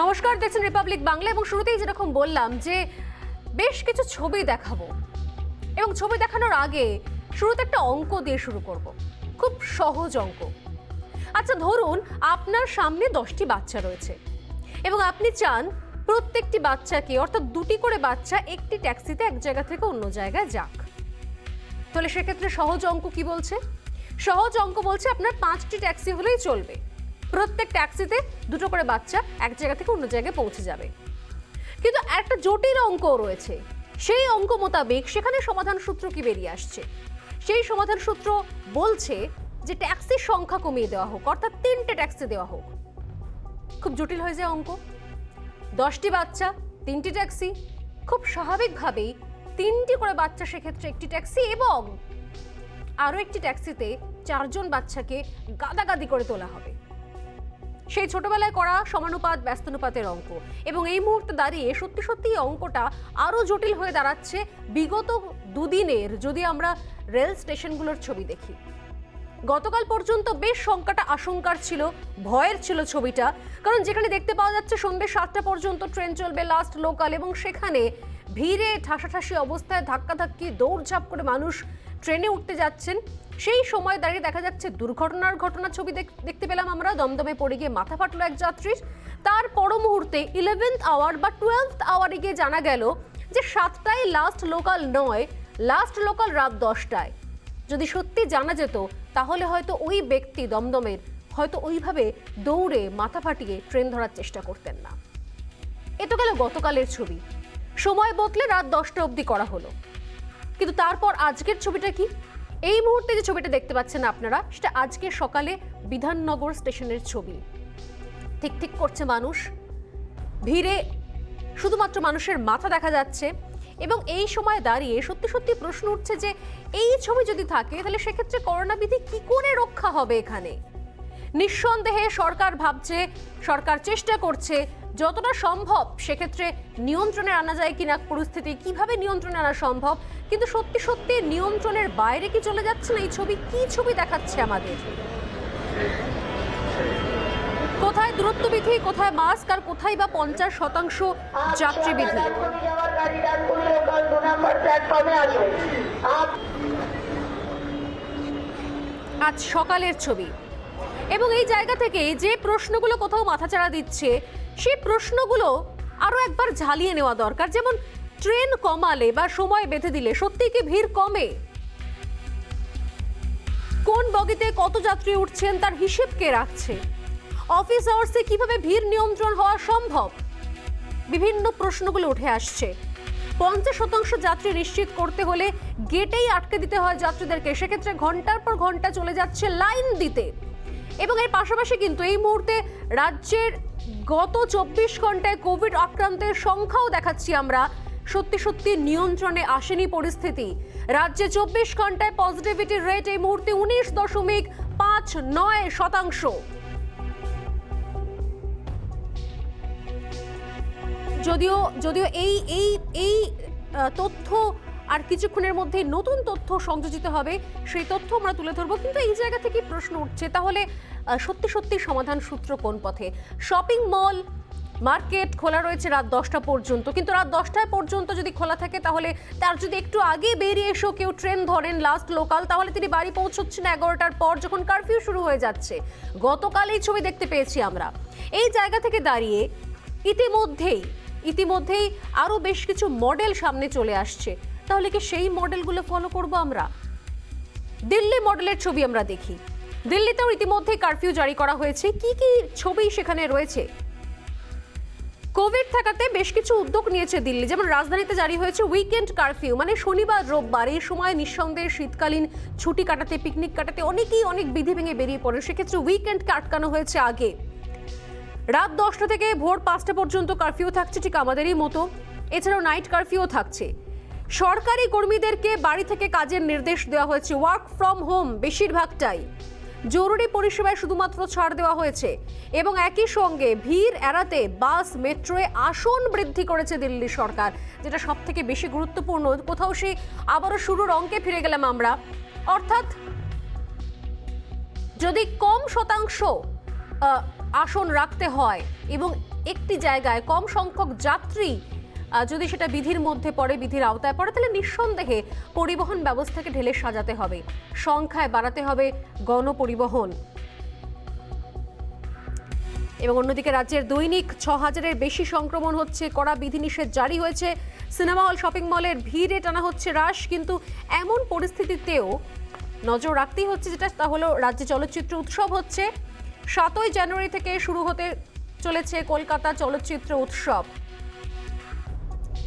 নমস্কার, দেখছেন রিপাবলিক বাংলা এবং শুরুতেই যেরকম বললাম যে বেশ কিছু ছবি দেখাবো এবং ছবি দেখানোর আগে শুরুতে একটা অঙ্ক দিয়ে শুরু করব। খুব সহজ অঙ্ক। আচ্ছা ধরুন আপনার সামনে 10টি বাচ্চা রয়েছে এবং আপনি চান প্রত্যেকটি বাচ্চাকে অর্থাৎ দুটি করে বাচ্চা একটি ট্যাক্সিতে এক জায়গা থেকে অন্য জায়গায় যাক। তাহলে সেক্ষেত্রে সহজ অঙ্ক কি বলছে? সহজ অঙ্ক বলছে আপনার 5টি ট্যাক্সি হলেই চলবে, প্রত্যেক ট্যাক্সিতে দুটো করে বাচ্চা এক জায়গা থেকে অন্য জায়গায় পৌঁছে যাবে। কিন্তু একটা জটিল অঙ্ক রয়েছে, সেই অঙ্ক মোতাবেক সেখানে সমাধান সূত্র কি বেরিয়ে আসছে? সেই সমাধান সূত্র বলছে যে ট্যাক্সির সংখ্যা কমিয়ে দেওয়া হোক, অর্থাৎ 3টে ট্যাক্সি দেওয়া হোক। খুব জটিল হয়ে যায় অঙ্ক। 10টি বাচ্চা 3টি ট্যাক্সি, খুব স্বাভাবিকভাবেই 3টি করে বাচ্চা সেক্ষেত্রে একটি ট্যাক্সি এবং আরও একটি ট্যাক্সিতে 4জন বাচ্চাকে গাদাগাদি করে তোলা হবে। সেই ছোটবেলায় করা সমানুপাত ব্যস্তানুপাতের অঙ্ক এবং এই মুহূর্তে দাঁড়িয়ে সত্যি সত্যি অঙ্কটা আরও জটিল হয়ে দাঁড়াচ্ছে বিগত দুদিনের যদি আমরা রেল স্টেশনগুলোর ছবি দেখি। গতকাল পর্যন্ত বেশ সংখ্যাটা আশঙ্কার ছিল, ভয়ের ছিল ছবিটা, কারণ যেখানে দেখতে পাওয়া যাচ্ছে সন্ধ্যে 7টা পর্যন্ত ট্রেন চলবে লাস্ট লোকাল এবং সেখানে ভিড়ে ঠাসাঠাসি অবস্থায় ধাক্কাধাক্কি দৌড়ঝাঁপ করে মানুষ ট্রেনে উঠতে যাচ্ছেন। সেই সময় দাঁড়িয়ে দেখা যাচ্ছে দুর্ঘটনার ছবি দেখতে পেলাম আমরা। দমদমে পড়ে গিয়ে মাথা ফাটলো এক যাত্রীর। তার পর মুহূর্তে 11th আওয়ার বা 12th আওয়ারে গিয়ে জানা গেল যে 7টায় লাস্ট লোকাল নয়, লাস্ট লোকাল রাত 10টায়। যদি সত্যি জানা যেত তাহলে হয়তো ওই ব্যক্তি দমদমের হয়তো ওইভাবে দৌড়ে মাথা ফাটিয়ে ট্রেন ধরার চেষ্টা করতেন না। এ তো গেল গতকালের ছবি, সময় বদলে রাত 10টা অবধি করা হলো। কিন্তু তারপর আজকের ছবিটা কি? এই মুহূর্তে যে ছবিটা দেখতে পাচ্ছেন আপনারা, সেটা আজকে সকালে বিধাননগর স্টেশনের ছবি। ঠিক ঠিক করছে মানুষ, ভিড়ে শুধুমাত্র মানুষের মাথা দেখা যাচ্ছে এবং এই সময় দাঁড়িয়ে সত্যি সত্যি প্রশ্ন উঠছে যে এই ছবি যদি থাকে তাহলে সেক্ষেত্রে করোনা বিধি কি করে রক্ষা হবে এখানে? নিঃসন্দেহে সরকার ভাবছে, সরকার চেষ্টা করছে যতটা সম্ভব সেক্ষেত্রে নিয়ন্ত্রণে আনা যায় কিনা পরিস্থিতি, কিভাবে নিয়ন্ত্রণে আনা সম্ভব। কিন্তু সত্যি সত্যি নিয়ন্ত্রণের বাইরে কি চলে যাচ্ছে না এই ছবি? কি ছবি দেখাচ্ছে আমাদের? কোথায় দূরত্ববিধি, কোথায় মাস্ক, আর কোথায় বা 50% যাত্রীবিধি? আজ সকালের ছবি এবং এই জায়গা থেকে যে প্রশ্নগুলো কোথাও মাথাচাড়া দিচ্ছে সেই প্রশ্নগুলো আরো একবার ঝালিয়ে নেওয়া দরকার। যেমন ট্রেন কমালে বা সময় বেঁধে দিলে সত্যি কি ভিড় কমে? কোন বগিতে কত যাত্রী উঠছেন তার হিসেব কে রাখছে? অফিস আওয়ার্সে কিভাবে ভিড় নিয়ন্ত্রণ হওয়া সম্ভব? বিভিন্ন প্রশ্নগুলো উঠে আসছে। 50% যাত্রী নিশ্চিত করতে হলে গেটেই আটকে দিতে হয় যাত্রীদেরকে, সেক্ষেত্রে ঘন্টার পর ঘন্টা চলে যাচ্ছে লাইন দিতে। এবং এর পাশাপাশি কিন্তু এই মুহূর্তে রাজ্যের গত 24 ঘন্টায় কোভিড আক্রান্তের সংখ্যাও দেখাচ্ছি আমরা, সত্যি সত্যি নিয়ন্ত্রণে আসেনি পরিস্থিতি। রাজ্যে 24 ঘন্টায় পজিটিভিটি রেট এই মুহূর্তে 19.59%। যদিও এই তথ্য আর কিছুক্ষণের মধ্যে নতুন তথ্য সংযোজিত হবে, সেই তথ্য আমরা তুলে ধরবো। কিন্তু এই জায়গা থেকে প্রশ্ন উঠছে তাহলে সত্যি সত্যি সমাধান সূত্র কোন পথে? শপিং মল মার্কেট খোলা রয়েছে রাত 10টা পর্যন্ত, কিন্তু রাত 10টা পর্যন্ত যদি খোলা থাকে তাহলে তার যদি একটু আগে বেরিয়ে এসো কেউ ট্রেন ধরেন লাস্ট লোকাল, তাহলে তিনি বাড়ি পৌঁছচ্ছেন 11টার পর যখন কারফিউ শুরু হয়ে যাচ্ছে। গতকাল এই ছবি দেখতে পেয়েছি আমরা। এই জায়গা থেকে দাঁড়িয়ে ইতিমধ্যেই আরো বেশ কিছু মডেল সামনে চলে আসছে। তাহলে কি সেই মডেলগুলো ফলো করব আমরা? দিল্লি মডেলের ছবি আমরা দেখি। দিল্লিতেও ইতিমধ্যে কারফিউ জারি করা হয়েছে। কি কি ছবি সেখানে রয়েছে? কোভিড ঠেকাতে বেশ কিছু উদ্যোগ নিয়েছে দিল্লি। যেমন রাজধানীতে জারি হয়েছে উইকেন্ড কারফিউ, মানে শনিবার রোববার এই সময় নিঃসন্দেহে শীতকালীন ছুটি কাটাতে, পিকনিক কাটাতে অনেকেই অনেক বিধি ভেঙে বেরিয়ে পড়ে, সেক্ষেত্রে উইকেন্ডকে আটকানো হয়েছে আগে। রাত 10টা থেকে ভোর 5টা পর্যন্ত কারফিউ থাকছে ঠিক আমাদেরই মতো। এছাড়াও নাইট কারফিউ থাকছে। সরকারি কর্মীদেরকে বাড়ি থেকে কাজের নির্দেশ দেওয়া হয়েছে, ওয়ার্ক ফ্রম হোম বেশিরভাগটাই। জরুরি পরিষেবায় শুধুমাত্র ছাড় দেওয়া হয়েছে এবং একই সঙ্গে ভিড় এড়াতে বাস মেট্রোয় আসন বৃদ্ধি করেছে দিল্লি সরকার, যেটা সব থেকে বেশি গুরুত্বপূর্ণ। কোথাও সেই আবারও শুরুর অঙ্কে ফিরে গেলাম আমরা, অর্থাৎ যদি কম শতাংশ আসন রাখতে হয় এবং একটি জায়গায় কম সংখ্যক যাত্রী যদি সেটা বিধির মধ্যে পড়ে, বিধির আওতায় পড়ে, তাহলে নিঃসন্দেহে পরিবহন ব্যবস্থাকে ঢেলে সাজাতে হবে, সংখ্যায় বাড়াতে হবে গণপরিবহন। এবং অন্যদিকে রাজ্যের দৈনিক ৬,০০০-এর বেশি সংক্রমণ হচ্ছে, কড়া বিধিনিষেধ জারি হয়েছে, সিনেমা হল, শপিং মলের ভিড়ে টানা হচ্ছে হ্রাস। কিন্তু এমন পরিস্থিতিতেও নজর রাখতেই হচ্ছে যেটা, তা হলো রাজ্যে চলচ্চিত্র উৎসব হচ্ছে। ৭ই জানুয়ারি থেকে শুরু হতে চলেছে কলকাতা চলচ্চিত্র উৎসব।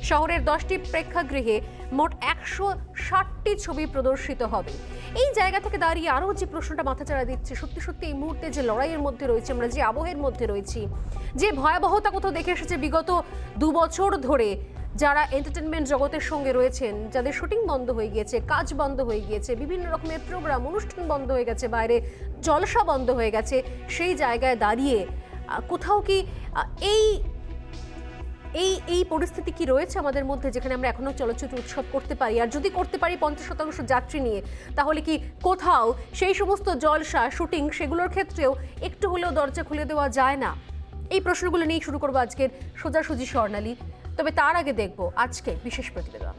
শহরের 10টি প্রেক্ষাগৃহে মোট 160টি ছবি প্রদর্শিত হবে। এই জায়গা থেকে দাঁড়িয়ে আরও যে প্রশ্নটা মাথাচাড়া দিচ্ছে, সত্যি সত্যি এই মুহূর্তে যে লড়াইয়ের মধ্যে রয়েছে আমরা, যে আবহের মধ্যে রয়েছি, যে ভয়াবহতা কোথাও দেখে এসেছে বিগত 2 বছর ধরে, যারা এন্টারটেনমেন্ট জগতের সঙ্গে রয়েছেন, যাদের শুটিং বন্ধ হয়ে গিয়েছে, কাজ বন্ধ হয়ে গিয়েছে, বিভিন্ন রকমের প্রোগ্রাম অনুষ্ঠান বন্ধ হয়ে গেছে, বাইরে জলসা বন্ধ হয়ে গেছে, সেই জায়গায় দাঁড়িয়ে কোথাও কি এই পরিস্থিতি কি রয়েছে আমাদের মধ্যে, যেখানে আমরা এখনো চলচ্চিত্র উৎসব করতে পারি? আর যদি করতে পারি 50% যাত্রী নিয়ে, তাহলে কি কোথাও সেই সমস্ত জলসা, শুটিং, সেগুলোর ক্ষেত্রেও একটু হলেও দরজা খুলে দেওয়া যায় না? এই প্রশ্নগুলো নিয়েই শুরু করবো আজকের সোজাসুজি স্বর্ণালী। তবে তার আগে দেখব আজকে বিশেষ প্রতিবেদন।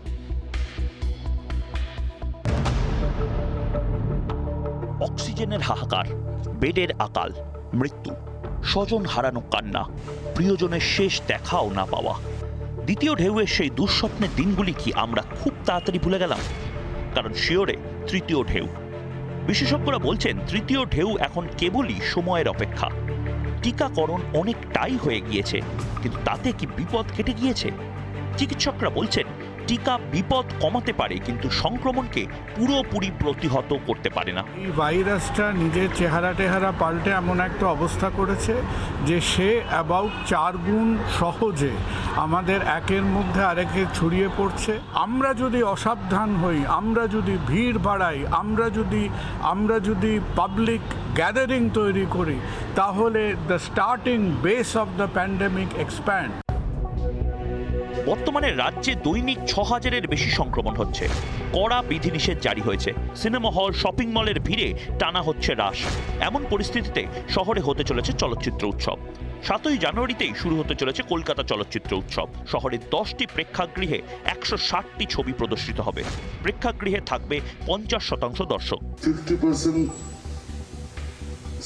অক্সিজেনের হাহাকার, বেডের আকাল, মৃত্যু, স্বজন হারানো কান্না, প্রিয়জনের শেষ দেখাও না পাওয়া। দ্বিতীয় ঢেউয়ের সেই দুঃস্বপ্নের দিনগুলি কি আমরা খুব তাড়াতাড়ি ভুলে গেলাম? কারণ শিওরে তৃতীয় ঢেউ। বিশেষজ্ঞরা বলছেন তৃতীয় ঢেউ এখন কেবলই সময়ের অপেক্ষা। টিকাকরণ অনেকটাই হয়ে গিয়েছে, কিন্তু তাতে কি বিপদ কেটে গিয়েছে? চিকিৎসকরা বলছেন টিকা বিপদ কমাতে পারে, কিন্তু সংক্রমণকে পুরোপুরি প্রতিহত করতে পারে না। এই ভাইরাসটা নিজের চেহারা পাল্টে এমন একটা অবস্থা করেছে যে সে অ্যাবাউট 4 গুণ সহজে আমাদের একের মধ্যে আরেকে ছড়িয়ে পড়ছে। আমরা যদি অসাবধান হই, আমরা যদি ভিড় বাড়াই, আমরা যদি পাবলিক গ্যাদারিং তৈরি করি, তাহলে the starting base of the pandemic expand. বর্তমানে রাজ্যে দৈনিক ৬,০০০-এর বেশি সংক্রমণ হচ্ছে, কড়া বিধিনিষেধ জারি হয়েছে, সিনেমা হল, শপিং মলের ভিড়ে টানা হচ্ছে হ্রাস। এমন পরিস্থিতিতে শহরে হতে চলেছে চলচ্চিত্র উৎসব। ৭ই জানুয়ারিতেই শুরু হতে চলেছে কলকাতা চলচ্চিত্র উৎসব। শহরের 10টি প্রেক্ষাগৃহে 160টি ছবি প্রদর্শিত হবে। প্রেক্ষাগৃহে থাকবে 50% দর্শক। 50%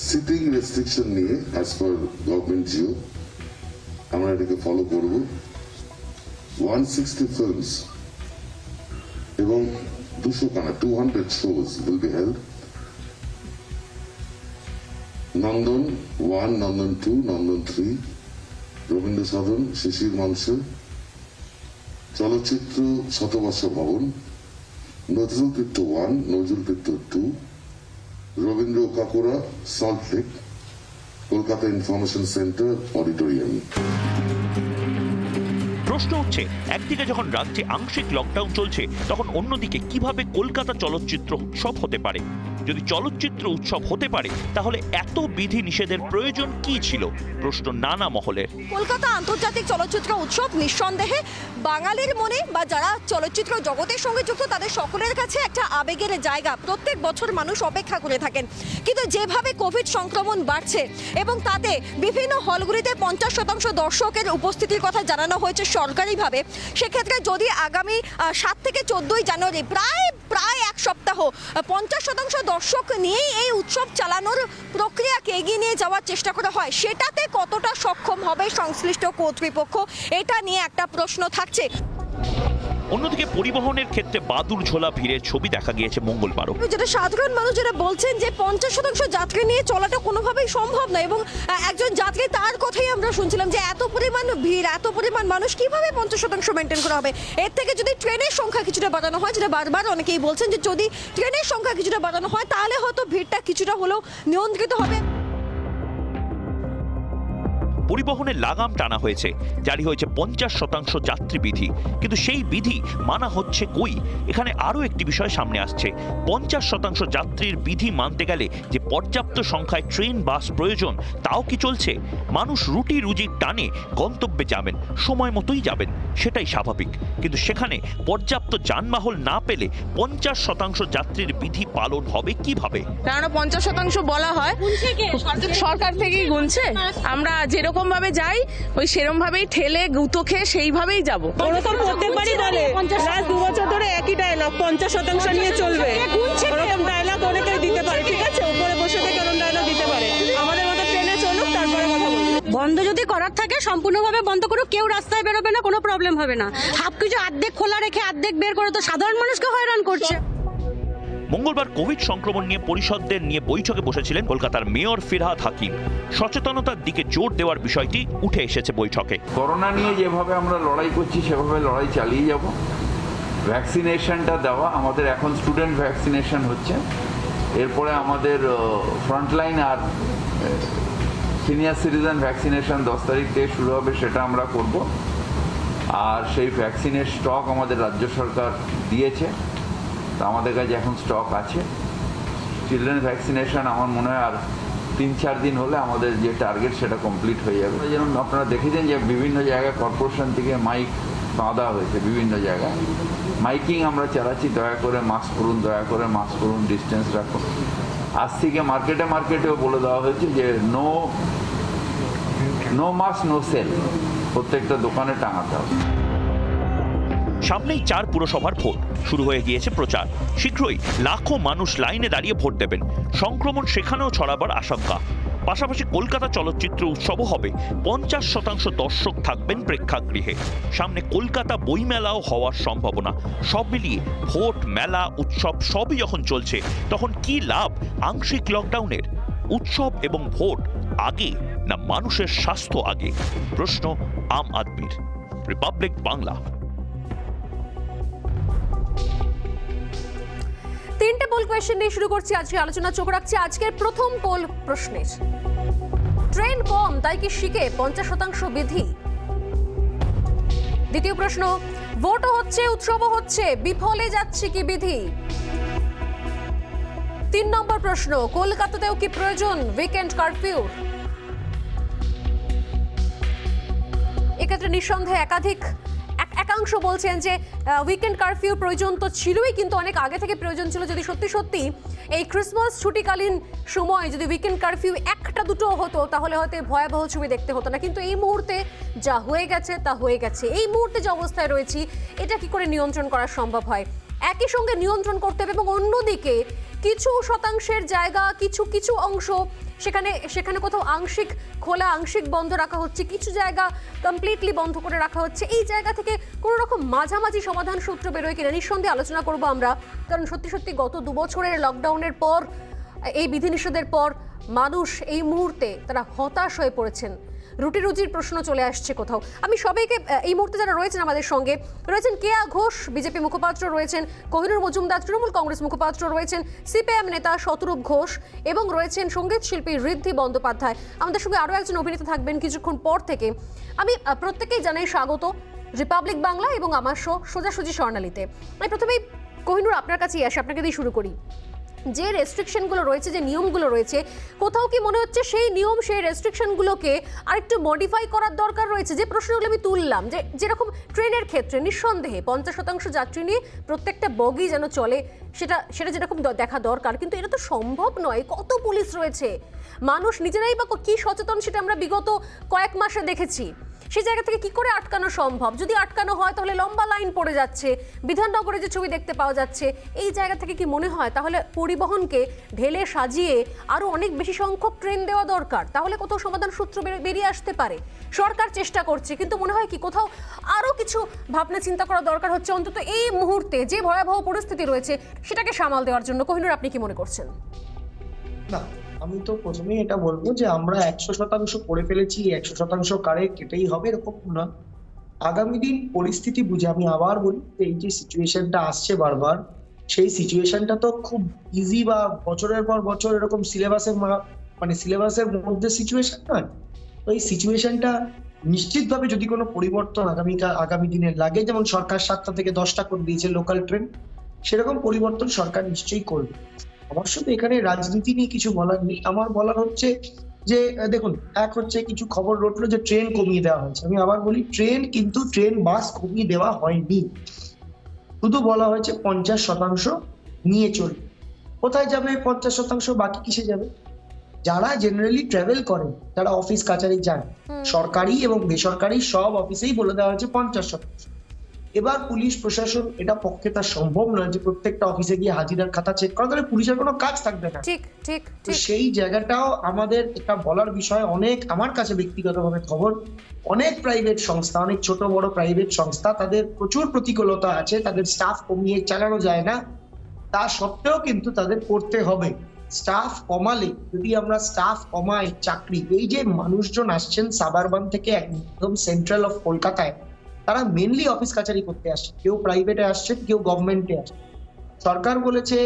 সিটিং রেস্ট্রিকশন নিয়ে অ্যাজ পার গভর্নমেন্ট জিও আমরা এটাকে ফলো করব। 160 films এবং 200 shows will be held. নন্দন 1, নন্দন 2, নন্দন 3, রবীন্দ্র সদন, শিশির মঞ্চ, চলচ্চিত্র শতবর্ষ ভবন, নজরুল কীর্ত 1, নজরুল কীর্ত 2, রবীন্দ্র কাকুরা, Salt Lake, Kolkata information centre auditorium. প্রশ্ন হচ্ছে, একদিকে যখন রাজ্যে আংশিক লকডাউন চলছে, তখন অন্যদিকে কিভাবে কলকাতা চলচ্চিত্র উৎসব হতে পারে? যদি চলচ্চিত্র উৎসব হতে পারে, তাহলে এত বিধি নিষেধের প্রয়োজন কি ছিল? প্রশ্ন নানা মহলের। কলকাতা আন্তর্জাতিক চলচ্চিত্র উৎসব নিঃসন্দেহে বাঙালির মনে বা যারা চলচ্চিত্র জগতের সঙ্গে যুক্ত তাদের সকলের কাছে একটা আবেগের জায়গা। প্রত্যেক বছর মানুষ অপেক্ষা করে থাকেন, কিন্তু যেভাবে কোভিড সংক্রমণ বাড়ছে এবং তাতে বিভিন্ন হলগুলিতে 50% দর্শকের উপস্থিতির কথা জানানো হয়েছে সরকারিভাবে, সেক্ষেত্রে যদি আগামী 7 থেকে 14ই জানুয়ারি প্রায় এক সপ্তাহ 50% দর্শক নিয়েই এই উৎসব চালানোর প্রক্রিয়াকে এগিয়ে নিয়ে যাওয়ার চেষ্টা করা হয়, সেটাতে কতটা সক্ষম হবে সংশ্লিষ্ট কর্তৃপক্ষ, এটা নিয়ে একটা প্রশ্ন থাকছে। অন্যদিকে পরিবহনের ক্ষেত্রে বাদুর ঝোলা ভিড়ের ছবি দেখা গিয়েছে মঙ্গলবারও। যেটা সাধারণ মানুষ যারা বলছেন যে 50% যাত্রী নিয়ে চলাটা কোনোভাবেই সম্ভব নয়, এবং একজন যাত্রী তার কথাই আমরা শুনছিলাম যে এত পরিমাণ ভিড়, এত পরিমাণ মানুষ কিভাবে 50% মেনটেন করা হবে। এর থেকে যদি ট্রেনের সংখ্যা কিছুটা বাড়ানো হয়, যেটা বারবার অনেকেই বলছেন যে যদি ট্রেনের সংখ্যা কিছুটা বাড়ানো হয়, তাহলে হয়তো ভিড়টা কিছুটা হলেও নিয়ন্ত্রিত হবে। পরিবহনের লাগাম টানা হয়েছে, জারি হয়েছে 50% যাত্রী বিধি, কিন্তু সেই বিধি মানা হচ্ছে কই? এখানে আরও একটি বিষয় সামনে আসছে। 50% যাত্রীর বিধি মানতে গেলে যে পর্যাপ্ত সংখ্যায় ট্রেন, বাস প্রয়োজন, তাও কি চলছে? মানুষ রুটি রুজির টানে গন্তব্যে যাবেন, সময় মতোই যাবেন, সেটাই স্বাভাবিক। কিন্তু সেখানে পর্যাপ্ত যানবাহন না পেলে 50% যাত্রীর বিধি পালন হবে কিভাবে? কারণ 50% বলা হয় সরকার থেকেই গুনছে। আমরা যেরকম যেরকম ভাবে যাই ওই সেরকম ভাবেই ঠেলে গুঁতো খেয়ে সেইভাবেই যাবো। ওরকম প্রত্যেকবারই বলে লাস্ট 2 বছর ধরে একই ডায়লগ 50% নিয়ে চলবে, ওরকম ডায়লগ অনেকে দিতে পারে, ঠিক আছে, উপরে বসে থেকে ওরকম ডায়লগ দিতে পারে। আমাদের মতো ট্রেনে চলুক, তারপরে কথা বলবো। বন্ধ যদি করার থাকে সম্পূর্ণভাবে বন্ধ করুক, কেউ রাস্তায় বেরোবে না, কোনো প্রবলেম হবে না। হাফ কিছু অর্ধেক খোলা রেখে অর্ধেক বের করে তো সাধারণ মানুষকে হয়রান করছে। মঙ্গলবার কোভিড সংক্রমণ নিয়ে পরিষদদের নিয়ে বৈঠকে বসেছিলেন কলকাতার মেয়র ফিরহাদ হাকিম। সচেতনতার দিকে জোর দেওয়ার বিষয়টি উঠে এসেছে বৈঠকে। করোনা নিয়ে যেভাবে আমরা লড়াই করছি সেভাবে লড়াই চালিয়ে যাব। ভ্যাকসিনেশনটা দেওয়া, আমাদের এখন স্টুডেন্ট ভ্যাকসিনেশন হচ্ছে, এরপরে আমাদের ফ্রন্টলাইন আর সিনিয়র সিটিজেন ভ্যাকসিনেশন 10 তারিখ থেকে শুরু হবে, সেটা আমরা করব। আর সেই ভ্যাকসিনের স্টক আমাদের রাজ্য সরকার দিয়েছে, তা আমাদের কাছে এখন স্টক আছে। চিলড্রেন ভ্যাকসিনেশন আমার মনে হয় আর 3-4 দিন হলে আমাদের যে টার্গেট সেটা কমপ্লিট হয়ে যাবে। যেমন আপনারা দেখেছেন যে বিভিন্ন জায়গায় কর্পোরেশন থেকে মাইক বাঁধা হয়েছে, বিভিন্ন জায়গায় মাইকিং আমরা চালাচ্ছি, দয়া করে মাস্ক পরুন, দয়া করে মাস্ক পরুন, ডিস্টেন্স রাখুন। আজ থেকে মার্কেটেও বলে দেওয়া হয়েছে যে নো মাস্ক নো সেল, প্রত্যেকটা দোকানে টাঙাতে হবে। সামনেই 4 পুরসভার ভোট, শুরু হয়ে গিয়েছে প্রচার। শীঘ্রই লাখো মানুষ লাইনে দাঁড়িয়ে ভোট দেবেন। সংক্রমণ সেখানেও ছড়াবার আশঙ্কা। পাশাপাশি কলকাতা চলচ্চিত্র উৎসবও হবে। 50% দর্শক থাকবেন প্রেক্ষাগৃহে। সামনে কলকাতা বইমেলাও হওয়ার সম্ভাবনা। সব মিলিয়ে ভোট, মেলা, উৎসব সবই যখন চলছে, তখন কি লাভ আংশিক লকডাউনের? উৎসব এবং ভোট আগে না মানুষের স্বাস্থ্য আগে? প্রশ্ন আম আদমির। রিপাবলিক বাংলা। 3টে পোল কোয়েশ্চেন দিয়ে শুরু করছি আজকে আলোচনা। চোখ রাখছি আজকের প্রথম পোল প্রশ্নের। ট্রেন কম তাই কি শিখে 50% বিধি? দ্বিতীয় প্রশ্ন, ভোটও হচ্ছে উৎসবও হচ্ছে, বিফলে যাচ্ছে কি বিধি? 3 নম্বর প্রশ্ন, কলকাতাতেও কি প্রয়োজন উইকেন্ড কারফিউ? এক্ষেত্রে নিঃসন্দেহে একাংশ বলছেন যে উইকেন্ড কারফিউ প্রয়োজন তো ছিলই, কিন্তু অনেক আগে থেকে প্রয়োজন ছিল। যদি সত্যি এই ক্রিসমাস ছুটিকালীন সময় যদি উইকেন্ড কারফিউ 1-2 হতো, তাহলে হয়তো ভয়াবহ ছবি দেখতে হতো না। কিন্তু এই মুহূর্তে যা হয়ে গেছে তা হয়ে গেছে। এই মুহূর্তে যে অবস্থায় রয়েছি, এটা কি করে নিয়ন্ত্রণ করা সম্ভব হয়? একই সঙ্গে নিয়ন্ত্রণ করতে হবে এবং অন্যদিকে কিছু শতাংশের জায়গা, কিছু অংশ সেখানে কোথাও আংশিক খোলা, আংশিক বন্ধ রাখা হচ্ছে, কিছু জায়গা কমপ্লিটলি বন্ধ করে রাখা হচ্ছে। এই জায়গা থেকে কোনো রকম মাঝামাঝি সমাধান সূত্র বেরোয় কিনা নিঃসন্দেহে আলোচনা করব আমরা। কারণ সত্যি গত 2 বছরের লকডাউনের পর, এই বিধিনিষেধের পর মানুষ এই মুহূর্তে তারা হতাশ হয়ে পড়েছেন। রুটিরুজির প্রশ্ন চলে আসছে কোথাও। আমি সবাইকে, এই মুহূর্তে যারা রয়েছেন আমাদের সঙ্গে রয়েছেন কেয়া ঘোষ, বিজেপি মুখপাত্র রয়েছেন, কোহিনুর মজুমদার তৃণমূল কংগ্রেস মুখপাত্র রয়েছেন, সিপিএম নেতা শতরূপ ঘোষ এবং রয়েছেন সঙ্গীত শিল্পী ঋদ্ধি বন্দ্যোপাধ্যায়। আমাদের সঙ্গে আরও একজন অভিনেতা থাকবেন কিছুক্ষণ পর থেকে। আমি প্রত্যেককেই জানাই স্বাগত রিপাবলিক বাংলা এবং আমার শো সোজাসুজি স্বর্ণালীতে। আমি প্রথমেই কোহিনুর আপনার কাছেই আসি, আপনাকে দিয়ে শুরু করি। যে রেস্ট্রিকশনগুলো রয়েছে, যে নিয়মগুলো রয়েছে, কোথাও কি মনে হচ্ছে সেই নিয়ম, সেই রেস্ট্রিকশনগুলোকে আরেকটু মডিফাই করার দরকার রয়েছে? যে প্রশ্নগুলো আমি তুললাম, যে যেরকম ট্রেনের ক্ষেত্রে নিঃসন্দেহে 50% যাত্রী নিয়ে প্রত্যেকটা বগি যেন চলে, সেটা যেরকম দেখা দরকার, কিন্তু এটা তো সম্ভব নয়। কত পুলিশ রয়েছে, মানুষ নিজেরাই বা কি সচেতন সেটা আমরা বিগত কয়েক মাসে দেখেছি। সেই জায়গা থেকে কি করে আটকানো সম্ভব? যদি আটকানো হয় তাহলে লম্বা লাইন পড়ে যাচ্ছে, বিধাননগরে যে ছবি দেখতে পাওয়া যাচ্ছে, এই জায়গা থেকে কি মনে হয় তাহলে পরিবহনকে ঢেলে সাজিয়ে আরও অনেক বেশি সংখ্যক ট্রেন দেওয়া দরকার? তাহলে কোথাও সমাধান সূত্র বেরিয়ে আসতে পারে। সরকার চেষ্টা করছে, কিন্তু মনে হয় কি কোথাও আরও কিছু ভাবনা চিন্তা করা দরকার হচ্ছে, অন্তত এই মুহূর্তে যে ভয়াবহ পরিস্থিতি রয়েছে সেটাকে সামাল দেওয়ার জন্য। কোহিনুর, আপনি কি মনে করছেন? না, আমি তো প্রথমেই এটা বলবো যে আমরা 100% করে ফেলেছি, 100% কারেক্ট, এটাই হবে এরকম না। আগামী দিন পরিস্থিতি বুঝে, আমি আবার বলি এই যে সিচুয়েশনটা আসছে বারবার, সেই সিচুয়েশনটা তো খুব ইজি বা বছরের পর বছর এরকম সিলেবাসের মধ্যে সিচুয়েশন নয়। তো এই সিচুয়েশনটা নিশ্চিতভাবে যদি কোনো পরিবর্তন আগামী দিনে লাগে, যেমন সরকার 7টা থেকে 10টা করে দিয়েছে লোকাল ট্রেন, সেরকম পরিবর্তন সরকার নিশ্চয়ই করবে। অবশ্য এখানে রাজনীতি নিয়ে কিছু বলার নেই। আমার বলার হচ্ছে যে দেখুন, এক হচ্ছে কিছু খবর রটলো যে ট্রেন কমিয়ে দেওয়া হয়েছে। আমি আবার বলি, ট্রেন বাস কমিয়ে দেওয়া হয়নি, শুধু বলা হয়েছে 50% নিয়ে চলবে। কোথায় যাবে 50%? বাকি কিসে যাবে? যারা জেনারেলি ট্রাভেল করেন, যারা অফিস কাচারি যান, সরকারি এবং বেসরকারি সব অফিসেই বলে দেওয়া হয়েছে 50%। এবার পুলিশ প্রশাসন, এটা পক্ষে তার সম্ভব নয় যে প্রত্যেকটা অফিসে গিয়ে হাজিরার খাতা চেক করা, তাহলে পুলিশের কোনো কাজ থাকবে না। ঠিক ঠিক তো ঠিক সেই জায়গাটাও আমাদের একটা বলার বিষয়। অনেক, আমার কাছে ব্যক্তিগতভাবে খবর, অনেক প্রাইভেট সংস্থা, অনেক ছোট বড় প্রাইভেট সংস্থা, তাদের প্রচুর প্রতিকূলতা আছে, তাদের স্টাফ কমিয়ে চালানো যায় না, তা সত্ত্বেও কিন্তু তাদের করতে হবে। স্টাফ কমালে, যদি আমরা স্টাফ কমাই চাকরি, এই যে মানুষজন আসছেন সাবারবান থেকে একদম সেন্ট্রাল অফ কলকাতায়, তারা মেনলি অফিস কাচারি করতে আসছে, কেউ প্রাইভেটে আসছেন, কেউ গভর্নমেন্টে আসছে। সরকার বলেছে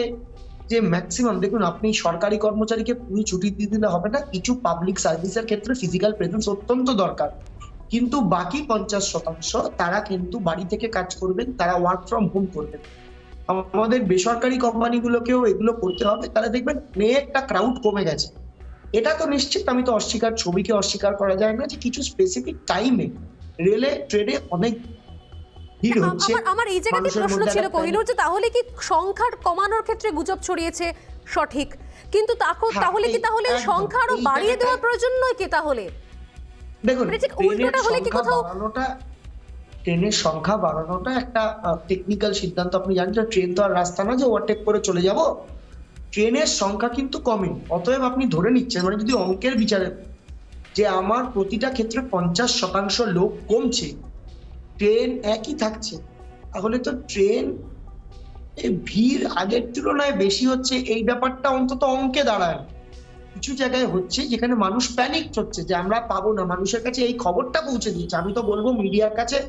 যে ম্যাক্সিমাম, দেখুন আপনি সরকারি কর্মচারীকে পুরো ছুটি দিয়ে দিলে হবে না, কিছু পাবলিক সার্ভিসের ক্ষেত্রে ফিজিক্যাল প্রেজেন্স অত্যন্ত দরকার, কিন্তু বাকি 50% তারা কিন্তু বাড়ি থেকে কাজ করবেন, তারা ওয়ার্ক ফ্রম হোম করবেন। আমাদের বেসরকারি কোম্পানিগুলোকেও এগুলো করতে হবে, তাহলে দেখবেন একটা ক্রাউড কমে গেছে। এটা তো নিশ্চিত, আমি তো ছবিকে অস্বীকার করা যায় না যে কিছু স্পেসিফিক টাইমে রেলে ট্রেনে অনেক ভিড় হচ্ছে। আমার এই জায়গাতে প্রশ্ন ছিল কোহিনুর, যে তাহলে কি সংখ্যা কমানোর ক্ষেত্রে গুজব ছড়িয়েছে সঠিক, কিন্তু তাহলে কি তাহলে সংখ্যা আরো বাড়িয়ে দেওয়ার প্রয়োজন নয় কি? তাহলে দেখুন, ঠিক উল্টোটা হলে কি কোথাও ট্রেনের সংখ্যা বাড়ানোটা একটা টেকনিক্যাল সিদ্ধান্ত। আপনি জানেন যে ট্রেন তো আর রাস্তা না যে ওভারটেক করে চলে যাব, ট্রেনের সংখ্যা কিন্তু কমে। অতএব আপনি ধরে নিচ্ছেন, মানে যদি অঙ্কের বিচারে যে আমার প্রতিটা ক্ষেত্রে 50% লোক কমছে, ট্রেন একই থাকছে, তাহলে তো ট্রেন ভিড় আগের তুলনায় বেশি হচ্ছে, এই ব্যাপারটা অন্তত অঙ্কে দাঁড়ায়। কিছু জায়গায় হচ্ছে যেখানে মানুষ প্যানিক হচ্ছে যে আমরা পাবো না, মানুষের কাছে এই খবরটা পৌঁছে দিয়েছে। আমি তো বলবো মিডিয়ার কাছে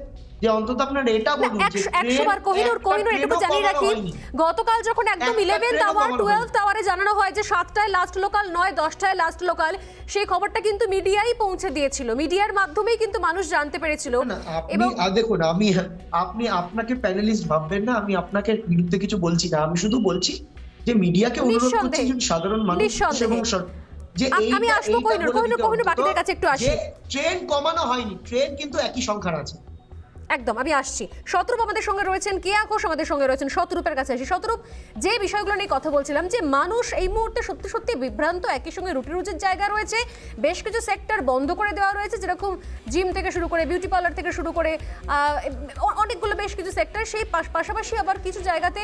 যে অন্তত আপনারা এটা বলুন যে 100 বার কোহিনুর এটুকু জানিয়ে রাখি, গতকাল যখন একদম 11th আওয়ার 12th আওয়ারে জানানো হয় যে 7টায় লাস্ট লোকাল নয় 10টায় লাস্ট লোকাল, সেই খবরটা কিন্তু মিডিয়াই পৌঁছে দিয়েছিল, মিডিয়ার মাধ্যমেই কিন্তু মানুষ জানতে পেরেছিল। এবং দেখুন, আপনি আপনাকে প্যানেলিস্ট ভাববেন না, আমি আপনাকে বিরুদ্ধে কিছু বলছি না, আমি শুধু বলছি যে মিডিয়াকে অনুরোধ করছি যে সাধারণ মানুষ এবং যে আমি আসবো কোহিনুর বাকিদের কাছে একটু আসি। ট্রেন কমানো হয়নি, ট্রেন কিন্তু একই সংখ্যার আছে। একদম, আমি আসছি। শতরূপ আমাদের সঙ্গে রয়েছেন, কেয়া ঘোষ আমাদের সঙ্গে রয়েছেন। শতরূপের কাছে আসি। শতরূপ, যে বিষয়গুলো নিয়ে কথা বলছিলাম, যে মানুষ এই মুহূর্তে সত্যি সত্যি বিভ্রান্ত, একই সঙ্গে রুটিরুজির জায়গা রয়েছে, বেশ কিছু সেক্টর বন্ধ করে দেওয়া রয়েছে, যেরকম জিম থেকে শুরু করে বিউটি পার্লার থেকে শুরু করে অনেকগুলো বেশ কিছু সেক্টর, সেই পাশাপাশি আবার কিছু জায়গাতে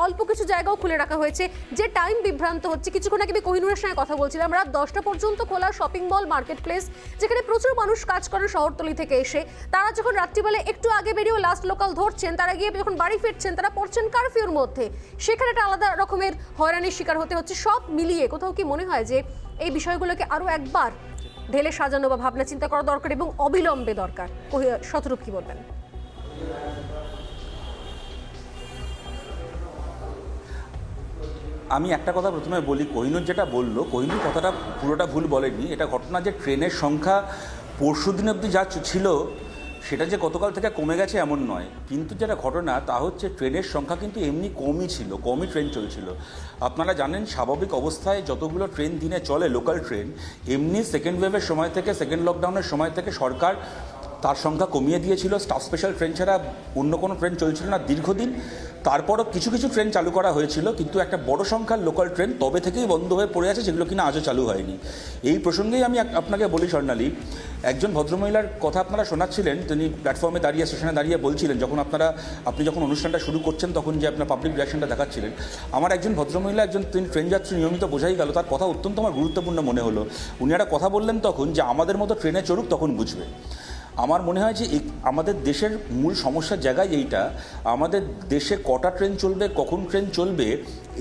অল্প কিছু জায়গাও খুলে রাখা হয়েছে, যে টাইম বিভ্রান্ত হচ্ছে। কিছুক্ষণ আগে কোহিনুরের সঙ্গে কথা বলছিলাম, রাত 10টা পর্যন্ত খোলা শপিং মল, মার্কেট প্লেস, যেখানে প্রচুর মানুষ কাজ করেন শহরতলি থেকে এসে, তারা যখন রাত্রিবেলা একটু আগে বেরিয়েও লাস্ট লোকাল ধরছেন, তারা গিয়ে যখন বাড়ি ফিরছেন তারা পড়ছেন কারফিউর মধ্যে, সেখানে একটা আলাদা রকমের হয়রানির শিকার হতে হচ্ছে। সব মিলিয়ে কোথাও কি মনে হয় যে এই বিষয়গুলোকে আরো একবার ঢেলে সাজানো বা ভাবনা চিন্তা করা দরকার এবং অবিলম্বে দরকার? শতরূপ, কি বলবেন? আমি একটা কথা প্রথমে বলি, কোহিনুর যেটা বললো, কোহিনুর কথাটা পুরোটা ভুল বলেনি। এটা ঘটনা যে ট্রেনের সংখ্যা পরশুদিন অবধি যা ছিল সেটা যে গতকাল থেকে কমে গেছে এমন নয়, কিন্তু যেটা ঘটনা তা হচ্ছে ট্রেনের সংখ্যা কিন্তু এমনি কমই ছিল, কমই ট্রেন চলছিল। আপনারা জানেন স্বাভাবিক অবস্থায় যতগুলো ট্রেন দিনে চলে লোকাল ট্রেন, এমনি সেকেন্ড ওয়েভের সময় থেকে, সেকেন্ড লকডাউনের সময় থেকে সরকার তার সংখ্যা কমিয়ে দিয়েছিল। স্টাফ স্পেশাল ট্রেন ছাড়া অন্য কোনো ট্রেন চলছিল না দীর্ঘদিন। তারপরও কিছু কিছু ট্রেন চালু করা হয়েছিল, কিন্তু একটা বড় সংখ্যার লোকাল ট্রেন তবে থেকেই বন্ধ হয়ে পড়ে আছে, যেগুলো কিনা আজও চালু হয়নি। এই প্রসঙ্গেই আমি আপনাকে বলি স্বর্ণালী, একজন ভদ্রমহিলার কথা আপনারা শোনাচ্ছিলেন, তিনি প্ল্যাটফর্মে দাঁড়িয়ে, স্টেশনে দাঁড়িয়ে বলছিলেন, আপনি যখন অনুষ্ঠানটা শুরু করছেন তখন যে আপনার পাবলিক রিয়াকশনটা দেখাচ্ছিলেন, আমার একজন ভদ্রমহিলা, তিনি ট্রেন যাত্রী নিয়মিত বোঝাই গেল, তার কথা অত্যন্ত আমার গুরুত্বপূর্ণ মনে হলো। উনি একটা কথা বললেন তখন, যে আমাদের মতো ট্রেনে চড়ুক তখন বুঝবে। আমার মনে হয় যে আমাদের দেশের মূল সমস্যার জায়গায় এইটা, আমাদের দেশে কটা ট্রেন চলবে, কখন ট্রেন চলবে,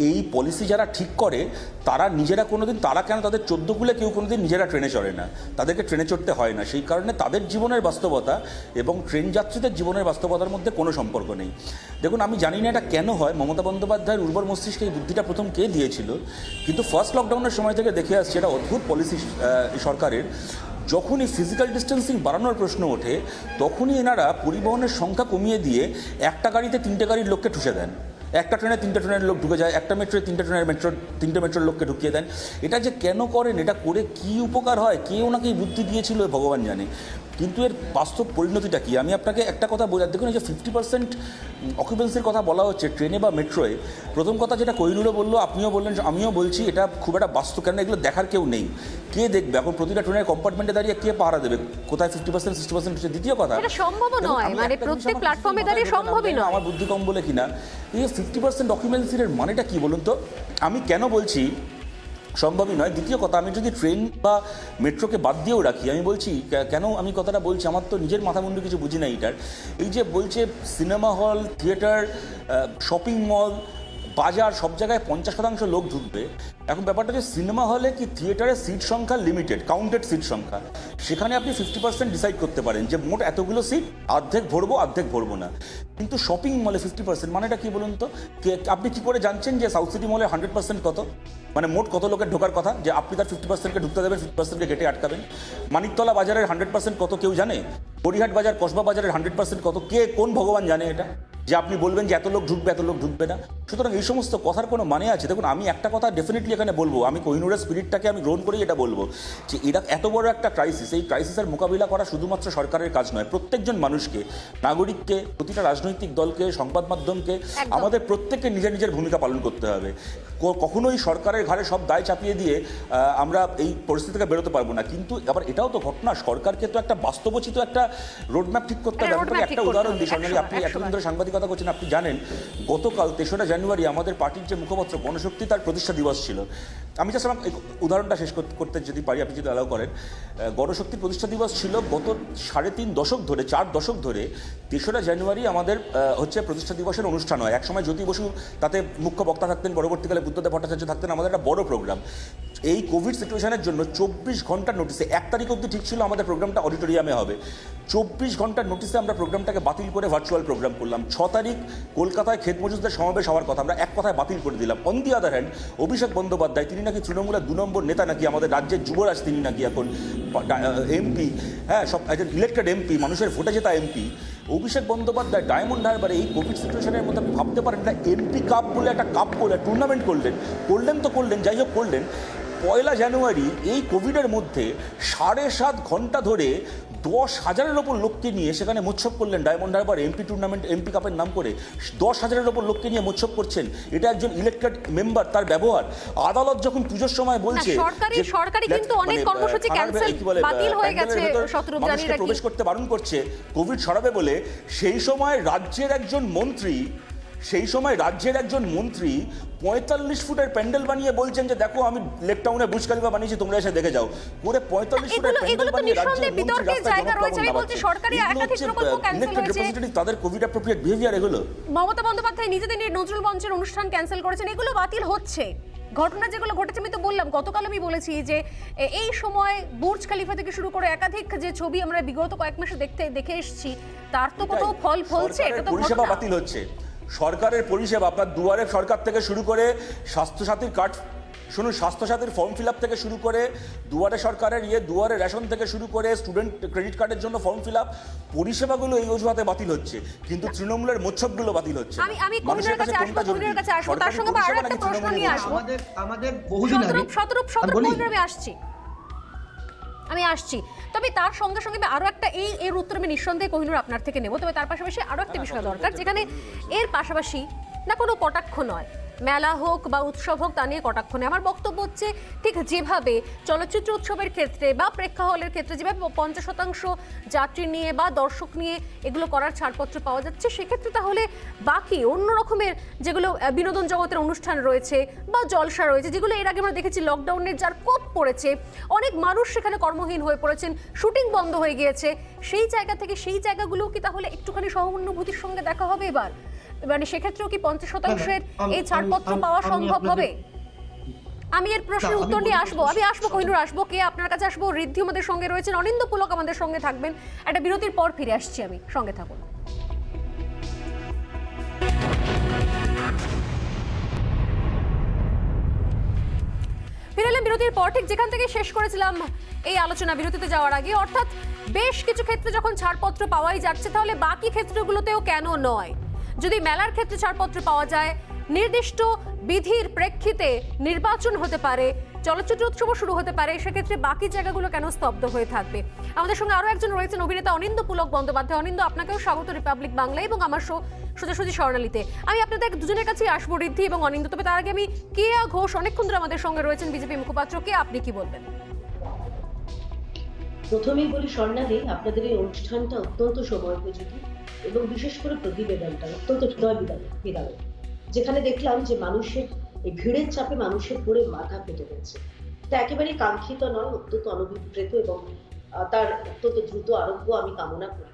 এই পলিসি যারা ঠিক করে তারা নিজেরা কোনোদিন, তারা কেন তাদের 14 কুলে কেউ কোনোদিন নিজেরা ট্রেনে চড়ে না, তাদেরকে ট্রেনে চড়তে হয় না। সেই কারণে তাদের জীবনের বাস্তবতা এবং ট্রেন যাত্রীদের জীবনের বাস্তবতার মধ্যে কোনো সম্পর্ক নেই। দেখুন, আমি জানি না এটা কেন হয়, মমতা বন্দ্যোপাধ্যায়ের উর্বর মস্তিষ্কে এই বুদ্ধিটা প্রথম কে দিয়েছিল, কিন্তু ফার্স্ট লকডাউনের সময় থেকে দেখে আসছে এটা অদ্ভুত পলিসি সরকারের। যখনই ফিজিক্যাল ডিস্টেন্সিং বাড়ানোর প্রশ্ন ওঠে, তখনই এনারা পরিবহনের সংখ্যা কমিয়ে দিয়ে একটা গাড়িতে 3টে গাড়ির লোককে ঠুসে দেন, একটা ট্রেনে 3টে ট্রেনের লোক ঢুকে যায়, একটা মেট্রোয় 3টে ট্রেনের তিনটে মেট্রোর লোককে ঢুকিয়ে দেন। এটা যে কেন করেন, এটা করে কি উপকার হয়, কে ওনাকে এই বুদ্ধি দিয়েছিল ভগবান জানে। কিন্তু এর বাস্তব পরিণতিটা কি? আমি আপনাকে একটা কথা বলি, দেখুন এই যে 50% অকুপেন্সির কথা বলা হচ্ছে ট্রেনে বা মেট্রোয়ে, প্রথম কথা যেটা কোহিনুরও বললো, আপনিও বললেন, আমিও বলছি, এটা খুব একটা বাস্তব, কেন এগুলো দেখার কেউ নেই। কে দেখবে এখন প্রতিটা ট্রেনের কম্পার্টমেন্টে দাঁড়িয়ে কে পাহারা দেবে কোথায় 50% 60% হচ্ছে? দ্বিতীয় কথা, এটা সম্ভব নয়, আমি মানে একটা জিনিস প্রত্যেক আমার প্ল্যাটফর্মে কথা দাঁড়িয়ে বলবেন, সম্ভবই নয়। আমার বুদ্ধি কম বলে কিনা, এই 50% অকুপেন্সির মানেটা কি বলুন তো? আমি কেন বলছি সম্ভবই নয়? দ্বিতীয় কথা, আমি যদি ট্রেন বা মেট্রোকে বাদ দিয়েও রাখি, আমি বলছি কেন আমি কথাটা বলছি, আমার তো নিজের মাথা মুন্ডু কিছু বুঝি না এটার। এই যে বলছে cinema hall, theatre, shopping mall, বাজার, সব জায়গায় 50% লোক ঢুকবে। এখন ব্যাপারটা হচ্ছে সিনেমা হলে কি থিয়েটারে সিট সংখ্যা লিমিটেড, কাউন্টেড সিট সংখ্যা, সেখানে আপনি 50% ডিসাইড করতে পারেন যে মোট এতগুলো সিট, অর্ধেক ভরবো অর্ধেক ভরবো না। কিন্তু শপিং মলে 50% মানেটা কি বলুন তো? আপনি কি করে জানছেন যে সাউথ সিটি মলে 100% কত, মানে মোট কত লোকের ঢোকার কথা, যে আপনি তার 50%কে ঢুকতে দেবেন, 50%কে গেটে আটকাবেন? মানিকতলা বাজারের 100% কত কেউ জানে? বড়িহাট বাজার, কসবা বাজারের 100% কত কে, কোন ভগবান জানে এটা, যে আপনি বলবেন যে এত লোক ঢুকবে এত লোক ঢুকবে না? সুতরাং এই সমস্ত কথার কোনো মানে আছে? দেখুন, আমি একটা কথা ডেফিনেটলি এখানে বলবো, আমি কোহিনুরের স্পিরিটটাকে আমি গ্রহণ করেই এটা বলবো যে এরা এত বড় একটা ক্রাইসিস, এই ক্রাইসিসের মোকাবিলা করা শুধুমাত্র সরকারের কাজ নয়, প্রত্যেকজন মানুষকে, নাগরিককে, প্রতিটা রাজনৈতিক দলকে, সংবাদ মাধ্যমকে, আমাদের প্রত্যেককে নিজের নিজের ভূমিকা পালন করতে হবে। কখনোই সরকারের ঘাড়ে সব দায় চাপিয়ে দিয়ে আমরা এই পরিস্থিতি থেকে বেরোতে পারবো না। কিন্তু আবার এটাও তো ঘটনা, সরকারকে তো একটা বাস্তবচিত একটা রোডম্যাপ ঠিক করতে হবে। একটা উদাহরণ দিই, আপনি এতদিন ধরে সাংবাদিকতা করছেন, আপনি জানেন গতকাল 3রা জানুয়ারি আমাদের পার্টির যে মুখপত্র গণশক্তি, তার প্রতিষ্ঠা দিবস ছিল। আমি জাস্ট আমার উদাহরণটা শেষ করতে যদি পারি, আপনি যদি অ্যালাউ করেন। গণশক্তির প্রতিষ্ঠা দিবস ছিল গত 3.5 দশক ধরে, 4 দশক ধরে 3রা জানুয়ারি আমাদের হচ্ছে প্রতিষ্ঠা দিবসের অনুষ্ঠান হয়। একসময় জ্যোতি বসু তাতে মুখ্য বক্তা থাকতেন, পরবর্তীকালে বুদ্ধদেব ভট্টাচার্য থাকতেন, আমাদের একটা বড় প্রোগ্রাম। এই কোভিড সিচুয়েশনের জন্য 24 ঘন্টার নোটিসে, 1 তারিখ অবধি ঠিক ছিল আমাদের প্রোগ্রামটা অডিটোরিয়ামে হবে, 24 ঘন্টার নোটিসে আমরা প্রোগ্রামটাকে বাতিল করে ভার্চুয়াল প্রোগ্রাম করলাম। 6 তারিখ কলকাতায় ক্ষেত মজুরদের সমাবেশ হওয়ার কথা, আমরা এক কথায় বাতিল করে দিলাম। On the other hand, Abhishek Bandyopadhyay, তিনি নাকি তৃণমূলের 2 নম্বর নেতা, নাকি আমাদের রাজ্যের যুবরাজ, তিনি নাকি এখন এমপি, হ্যাঁ, সব একজন ইলেক্টেড এমপি, মানুষের ভোটে জেতা এমপি, অভিষেক বন্দ্যোপাধ্যায় ডায়মন্ড হারবারে এই কোভিড সিচুয়েশনের মধ্যে আপনি ভাবতে পারেন না, এমপি কাপ বলে একটা কাপ করলেন, টুর্নামেন্ট করলেন, যাই হোক করলেন। 1 জানুয়ারি এই কোভিডের মধ্যে 7.5 ঘন্টা ধরে 10,000-এর ওপর লোককে নিয়ে সেখানে মোৎসব করলেন diamond Harbour MP tournament, MP কাপের নাম করে 10,000-এর ওপর লোককে নিয়ে মোৎসব করছেন। এটা একজন ইলেক্টেড মেম্বার, তার ব্যবহার। আদালত যখন পুজোর সময় বলছে সরকারি কিন্তু অনেক কর্মসূচি ক্যান্সেল, বাতিল হয়ে গেছে, শতরূপ জানি রাখি, প্রবেশ করতে বারণ করছে কোভিড ছড়াবে বলে, সেই সময় রাজ্যের একজন মন্ত্রী 45 ফুটের প্যান্ডেল বানিয়ে বলছেন যে দেখো আমি লেক টাউনে বুর্জ খলিফা বানিয়েছি, তোমরা এসে দেখে যাও। পুরো 45 ফুটের প্যান্ডেল বানিয়ে রাজ্যের মন্ত্রী জায়গা রয়েছে। আমি বলছি সরকারি একাধিক প্রকল্প ক্যান্সেল হয়েছে, তাদের কোভিড অ্যাপ্রোপ্রিয়েট বিহেভিয়ার এগুলো। মমতা বন্দ্যোপাধ্যায় নিজেদের নজরুল মঞ্চের অনুষ্ঠান ক্যান্সেল করেছেন, এগুলো বাতিল হচ্ছে। ঘটনা যেগুলো ঘটেছে আমি তো বললাম, গতকাল আমি বলেছি যে এই সময় বুর্জ খলিফা থেকে শুরু করে একাধিক যে ছবি আমরা বিগত কয়েক মাসে দেখে এসেছি, তার তো কোনো ফল ফলছে। এটা তো পরিষেবা বাতিল হচ্ছে, সরকারের পরিষেবা, আপনার দুয়ারে সরকার থেকে শুরু করে স্বাস্থ্যসাথীর কার্ড, শুনুন, স্বাস্থ্যসাথীর ফর্ম ফিল আপ থেকে শুরু করে, দুয়ারে সরকারের দুয়ারে রেশন থেকে শুরু করে, স্টুডেন্ট ক্রেডিট কার্ডের জন্য ফর্ম ফিল আপ, পরিষেবাগুলো এই অজুহাতে বাতিল হচ্ছে, কিন্তু তৃণমূলের মোৎসবগুলো বাতিল হচ্ছে। আমি কোহিনুরের কাছে আসবো, তার সঙ্গে আরো একটা প্রশ্ন নিয়ে আসবো। আমাদের বহুদিন আগে শতরূপ আমি আসছি, তবে তার সঙ্গে সঙ্গে আরো একটা এর উত্তর আমি নিঃসন্দেহে কোহিনুর আপনার থেকে নেব। তবে তার পাশাপাশি আরো একটা বিষয় দরকার, যেখানে এর পাশাপাশি না কোনো কটাক্ষ নয়, মেলা হোক বা উৎসব হোক তা নিয়ে কটাক্ষ নেই। আমার বক্তব্য হচ্ছে, ঠিক যেভাবে চলচ্চিত্র উৎসবের ক্ষেত্রে বা প্রেক্ষাহলের ক্ষেত্রে যেভাবে 50% যাত্রী নিয়ে বা দর্শক নিয়ে এগুলো করার ছাড়পত্র পাওয়া যাচ্ছে, সেক্ষেত্রে তাহলে বাকি অন্য রকমের যেগুলো বিনোদন জগতের অনুষ্ঠান রয়েছে বা জলসা রয়েছে, যেগুলো এর আগে আমরা দেখেছি লকডাউনের যার কোপ পড়েছে, অনেক মানুষ সেখানে কর্মহীন হয়ে পড়েছেন, শুটিং বন্ধ হয়ে গিয়েছে, সেই জায়গা থেকে সেই জায়গাগুলো কি তাহলে একটুখানি সহানুভূতির সঙ্গে দেখা হবে এবার? মানে সেক্ষেত্রেও কি 50%-এর এই ছাড়পত্র পাওয়া সম্ভব হবে? আমি এর প্রশ্নের উত্তর নিয়ে আসবো, কোহিনুর আসবো, কে আপনার কাছে আসবো, ঋদ্ধি আমাদের সঙ্গে রয়েছেন, অনিন্দ্য পুলক আমাদের সঙ্গে থাকবেন। একটা বিরতির পর ফিরে আসছি আমি, সঙ্গে থাকুন। ফিরে এলাম বিরতির পর, ঠিক যেখান থেকে শেষ করেছিলাম এই আলোচনা বিরতিতে যাওয়ার আগে, অর্থাৎ বেশ কিছু ক্ষেত্রে যখন ছাড়পত্র পাওয়াই যাচ্ছে, তাহলে বাকি ক্ষেত্রগুলোতেও কেন নয়? যদি মেলার ক্ষেত্রে ছাড়পত্র পাওয়া যায়, নির্দিষ্ট বিধির প্রেক্ষিতে নির্বাচন হতে পারে, চলচ্চিত্র উৎসবও শুরু হতে পারে, সেক্ষেত্রে বাকি জায়গাগুলো কেন স্তব্ধ হয়ে থাকবে? আমাদের সঙ্গে আরো একজন রয়েছেন, অভিনেতা অনিন্দ পুলক বন্দ্যোপাধ্যায়। অনিন্দ, আপনাকেও স্বাগত রিপাবলিক বাংলা এবং আমার শো সোজাসুজি স্বর্ণালীতে। আমি আপনাদের দুজনের কাছেই আসবো, ঋদ্ধি এবং অনিন্দ। তবে তার আগে আমি কেয়া ঘোষ অনেকক্ষণ ধরে আমাদের সঙ্গে রয়েছেন, বিজেপি মুখপাত্র। কে, আপনি কি বলবেন? প্রথমেই বলি স্বর্ণালী, আপনাদের এই অনুষ্ঠানটা অত্যন্ত সময়োপযোগী এবং বিশেষ করে প্রতিবেদনটা অত্যন্ত হৃদয় বিদারক, যেখানে দেখলাম যে মানুষের এই ভিড়ের চাপে মানুষের পড়ে মাথা ফেটে গেছে। তা একেবারেই কাঙ্ক্ষিত নয়, অত্যন্ত অনভিপ্রেত এবং তার অত্যন্ত দ্রুত আরোগ্য আমি কামনা করি।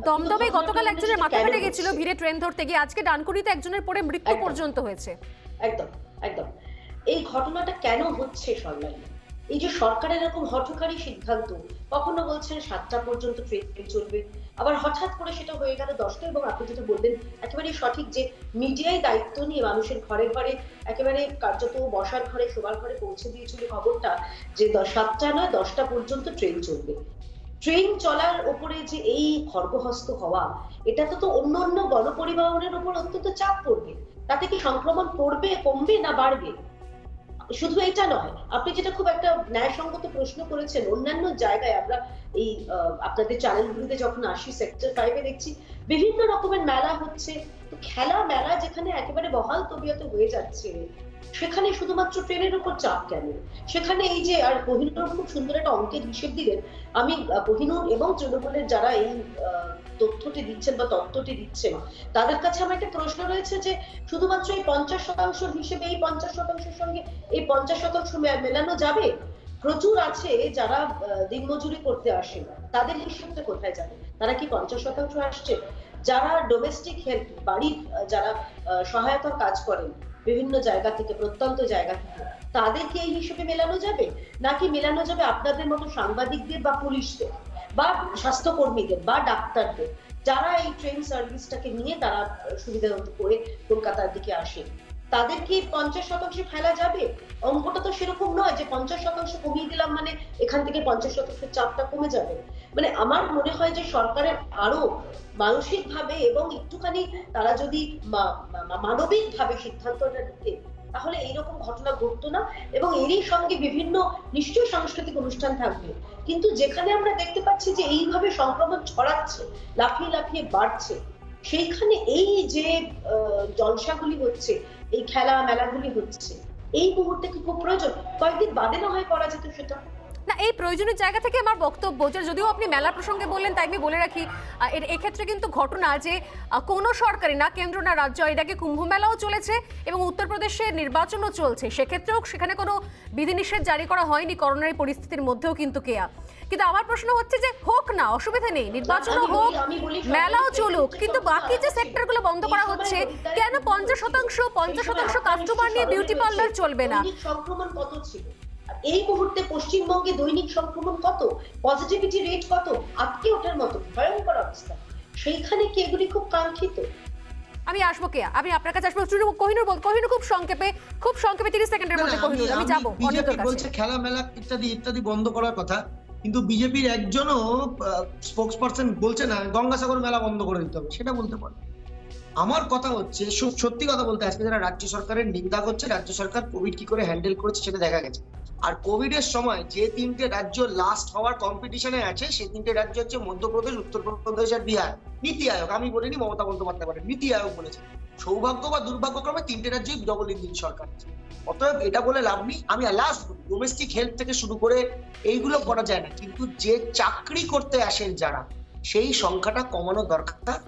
দমদমে গতকাল একজনের মাথা ফেটে গেছিল ভিড়ে ট্রেন ধরতে গিয়ে, আজকে ডানকুনিতে একজনের পড়ে মৃত্যু পর্যন্ত হয়েছে। একদম একদম এই ঘটনাটা কেন হচ্ছে স্বর্ণালী? এই যে সরকারের এরকম হঠকারী সিদ্ধান্ত, কখনো বলছেন 7টা পর্যন্ত ট্রেন চলবে, আবার হঠাৎ করে সেটা হয়ে গেল 10টা। এবং আপনি যেটা বললেন একেবারেই সঠিক, যে মিডিয়ায় দায়িত্ব নিয়ে মানুষের ঘরে ঘরে একেবারে কার্যত বসার ঘরে শোবার ঘরে পৌঁছে দিয়েছিল খবরটা যে 7টা নয় 10টা পর্যন্ত ট্রেন চলবে। ট্রেন চলার উপরে যে এই খর্গহস্ত হওয়া, এটা তো অন্য অন্য গণপরিবহনের উপর অত্যন্ত চাপ পড়বে। তাতে কি সংক্রমণ পড়বে, কমবে না বাড়বে? শুধু এটা নয়, আপনি যেটা খুব একটা ন্যায়সঙ্গত প্রশ্ন করেছেন, অন্যান্য জায়গায় আমরা এই আপনাদের চ্যানেলগুলিতে যখন আসি, সেক্টর 5-এ দেখছি বিভিন্ন রকমের মেলা হচ্ছে। তো খেলা মেলা যেখানে একেবারে বহাল তবিয়তে হয়ে যাচ্ছে, সেখানে শুধুমাত্র ট্রেনের উপর চাপ কেন? সেখানে এই যে, আর কোহিনুর খুব সুন্দর একটা অঙ্কের হিসেব দিলেন, আমি কোহিনুর এবং তৃণমূলের যারা এই তথ্যটি দিচ্ছেন বা তত্ত্বটি দিচ্ছেন, তাদের কাছে আমার একটা প্রশ্ন রয়েছে যে শুধুমাত্র এই 50% হিসেবে এই 50%-এর সঙ্গে এই 50% মেলানো যাবে? প্রচুর আছে যারা দিনমজুরি করতে আসে, তাদের হিসেবটা কোথায় যাবে? তারা কি 50% আসছে? যারা ডোমেস্টিক হেল্প, বাড়ির যারা সহায়তার কাজ করেন বিভিন্ন জায়গা থেকে, প্রত্যন্ত জায়গা থেকে, তাদেরকে এই হিসেবে মেলানো যাবে? নাকি মেলানো যাবে আপনাদের মতো সাংবাদিকদের বা পুলিশদের বা স্বাস্থ্যকর্মীদের বা ডাক্তারদের, যারা এই ট্রেন সার্ভিসটাকে নিয়ে তারা সুবিধা করে কলকাতার দিকে আসে? তাদের কি 50% ফেলা যাবে? অঙ্কটা তো সেরকম নয় যে 50% কমিয়ে দিলাম মানে এখান থেকে 50% চাপটা কমে যাবে। মানে আমার মনে হয় যে সরকারের আরো মানসিক ভাবে এবং একটুখানি তারা যদি মানবিক ভাবে সিদ্ধান্তটা নিতে, তাহলে এইরকম ঘটনা ঘটতো না। এবং এরই সঙ্গে বিভিন্ন নিশ্চয়ই সাংস্কৃতিক অনুষ্ঠান থাকবে, কিন্তু যেখানে আমরা দেখতে পাচ্ছি যে এইভাবে সংক্রমণ ছড়াচ্ছে, লাফিয়ে লাফিয়ে বাড়ছে, সেইখানে এই যে জলসাগুলি হচ্ছে, এই খেলা মেলাগুলি হচ্ছে, এই মুহূর্তে কি খুব প্রয়োজন? কয়েকদিন বাদে না হয় করা যেত সেটা। না, এই প্রয়োজনীয় জায়গা থেকে আমার বক্তব্য, যদিও আপনি মেলা প্রসঙ্গে বললেন, তাই আমি বলে রাখি এক্ষেত্রে কিন্তু ঘটনা যে কোনো সরকারি না কেন্দ্র না রাজ্য, এর আগে কুম্ভ মেলাও চলেছে এবং উত্তরপ্রদেশে নির্বাচনও চলছে, সেক্ষেত্রেও সেখানে কোনো বিধিনিষেধ জারি করা হয়নি করোনার পরিস্থিতির মধ্যেও কিন্তু কেয়া। কিন্তু আমার প্রশ্ন হচ্ছে যে হোক না, অসুবিধা নেই, নির্বাচনও হোক, মেলাও চলুক, কিন্তু বাকি যে সেক্টরগুলো বন্ধ করা হচ্ছে কেন? 50% কাস্টমার নিয়ে বিউটি পার্লার চলবে না? সংক্রমণ কত ছিল এই মুহূর্তে পশ্চিমবঙ্গে? দৈনিক সংক্রমণ কত? পজিটিভিটি রেট কত? আটকে ওঠার মতো ভয়ঙ্কর অবস্থা। সেইখানে কি এগুলি খুব কাঙ্ক্ষিত? আমি আসবো কেয়া, আমি আপনার কাছে আসবো। কোহিনুর খুব সংক্ষেপে 30 সেকেন্ডের মধ্যে কোহিনুর, আমি যাবো। বিজেপি বলছে খেলা মেলা ইত্যাদি ইত্যাদি বন্ধ করার কথা, কিন্তু বিজেপির একজনও স্পোকসপারসন বলছে না গঙ্গাসাগর মেলা বন্ধ করে দিতে হবে, সেটা বলতে পারে। আমার কথা হচ্ছে, সত্যি কথা বলতে, আজকে যারা রাজ্য সরকারের নিন্দা করছে, রাজ্য সরকার কোভিড কি করে হ্যান্ডেল করেছে সেটা দেখা গেছে। আর কোভিড এর সময় যে 3টে রাজ্য লাস্ট হওয়ার কম্পিটিশনে আছে, সেই 3টে রাজ্য হচ্ছে মধ্যপ্রদেশ, উত্তরপ্রদেশ আর বিহার। নীতি আয়োগ, আমি বলিনি, মমতা বন্দ্যোপাধ্যায় বলেন, নীতি আয়োগ বলেছে। সৌভাগ্য বা দুর্ভাগ্যক্রমে 3টে রাজ্যই ডবল ইঞ্জিন সরকার আছে। অতএব এটা বলে লাভ নেই। আমি লাস্ট ডোমেস্টিক হেলথ থেকে শুরু করে এইগুলো করা যায় না, কিন্তু যে চাকরি করতে আসেন যারা, সেই সংখ্যাটা কমানো দরকার।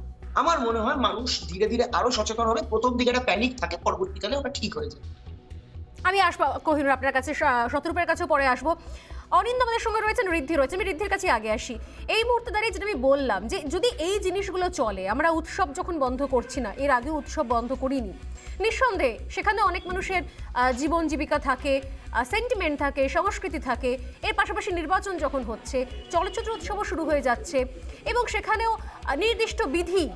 আমার মনে হয় মানুষ ধীরে ধীরে আরো সচেতন হবে। প্রথম দিকে একটা প্যানিক থাকে, পরবর্তীকালে ওটা ঠিক হয়ে যায়। আমি আসবো কোহিনুর আপনার কাছে, শতরূপের কাছেও পরে আসবো। অনিন্দ আমাদের সঙ্গে রয়েছেন, ঋদ্ধি রয়েছে, আমি ঋদ্ধির কাছে আগে আসি। এই মুহূর্তে দাঁড়িয়ে যেটা আমি বললাম যে যদি এই জিনিসগুলো চলে, আমরা উৎসব যখন বন্ধ করছি না, এর আগে উৎসব বন্ধ করিনি, নিঃসন্দেহে সেখানে অনেক মানুষের জীবন জীবিকা থাকে, সেন্টিমেন্ট থাকে, সংস্কৃতি থাকে। এর পাশাপাশি নির্বাচন যখন হচ্ছে, চলচ্চিত্র উৎসবও শুরু হয়ে যাচ্ছে এবং সেখানেও নির্দিষ্ট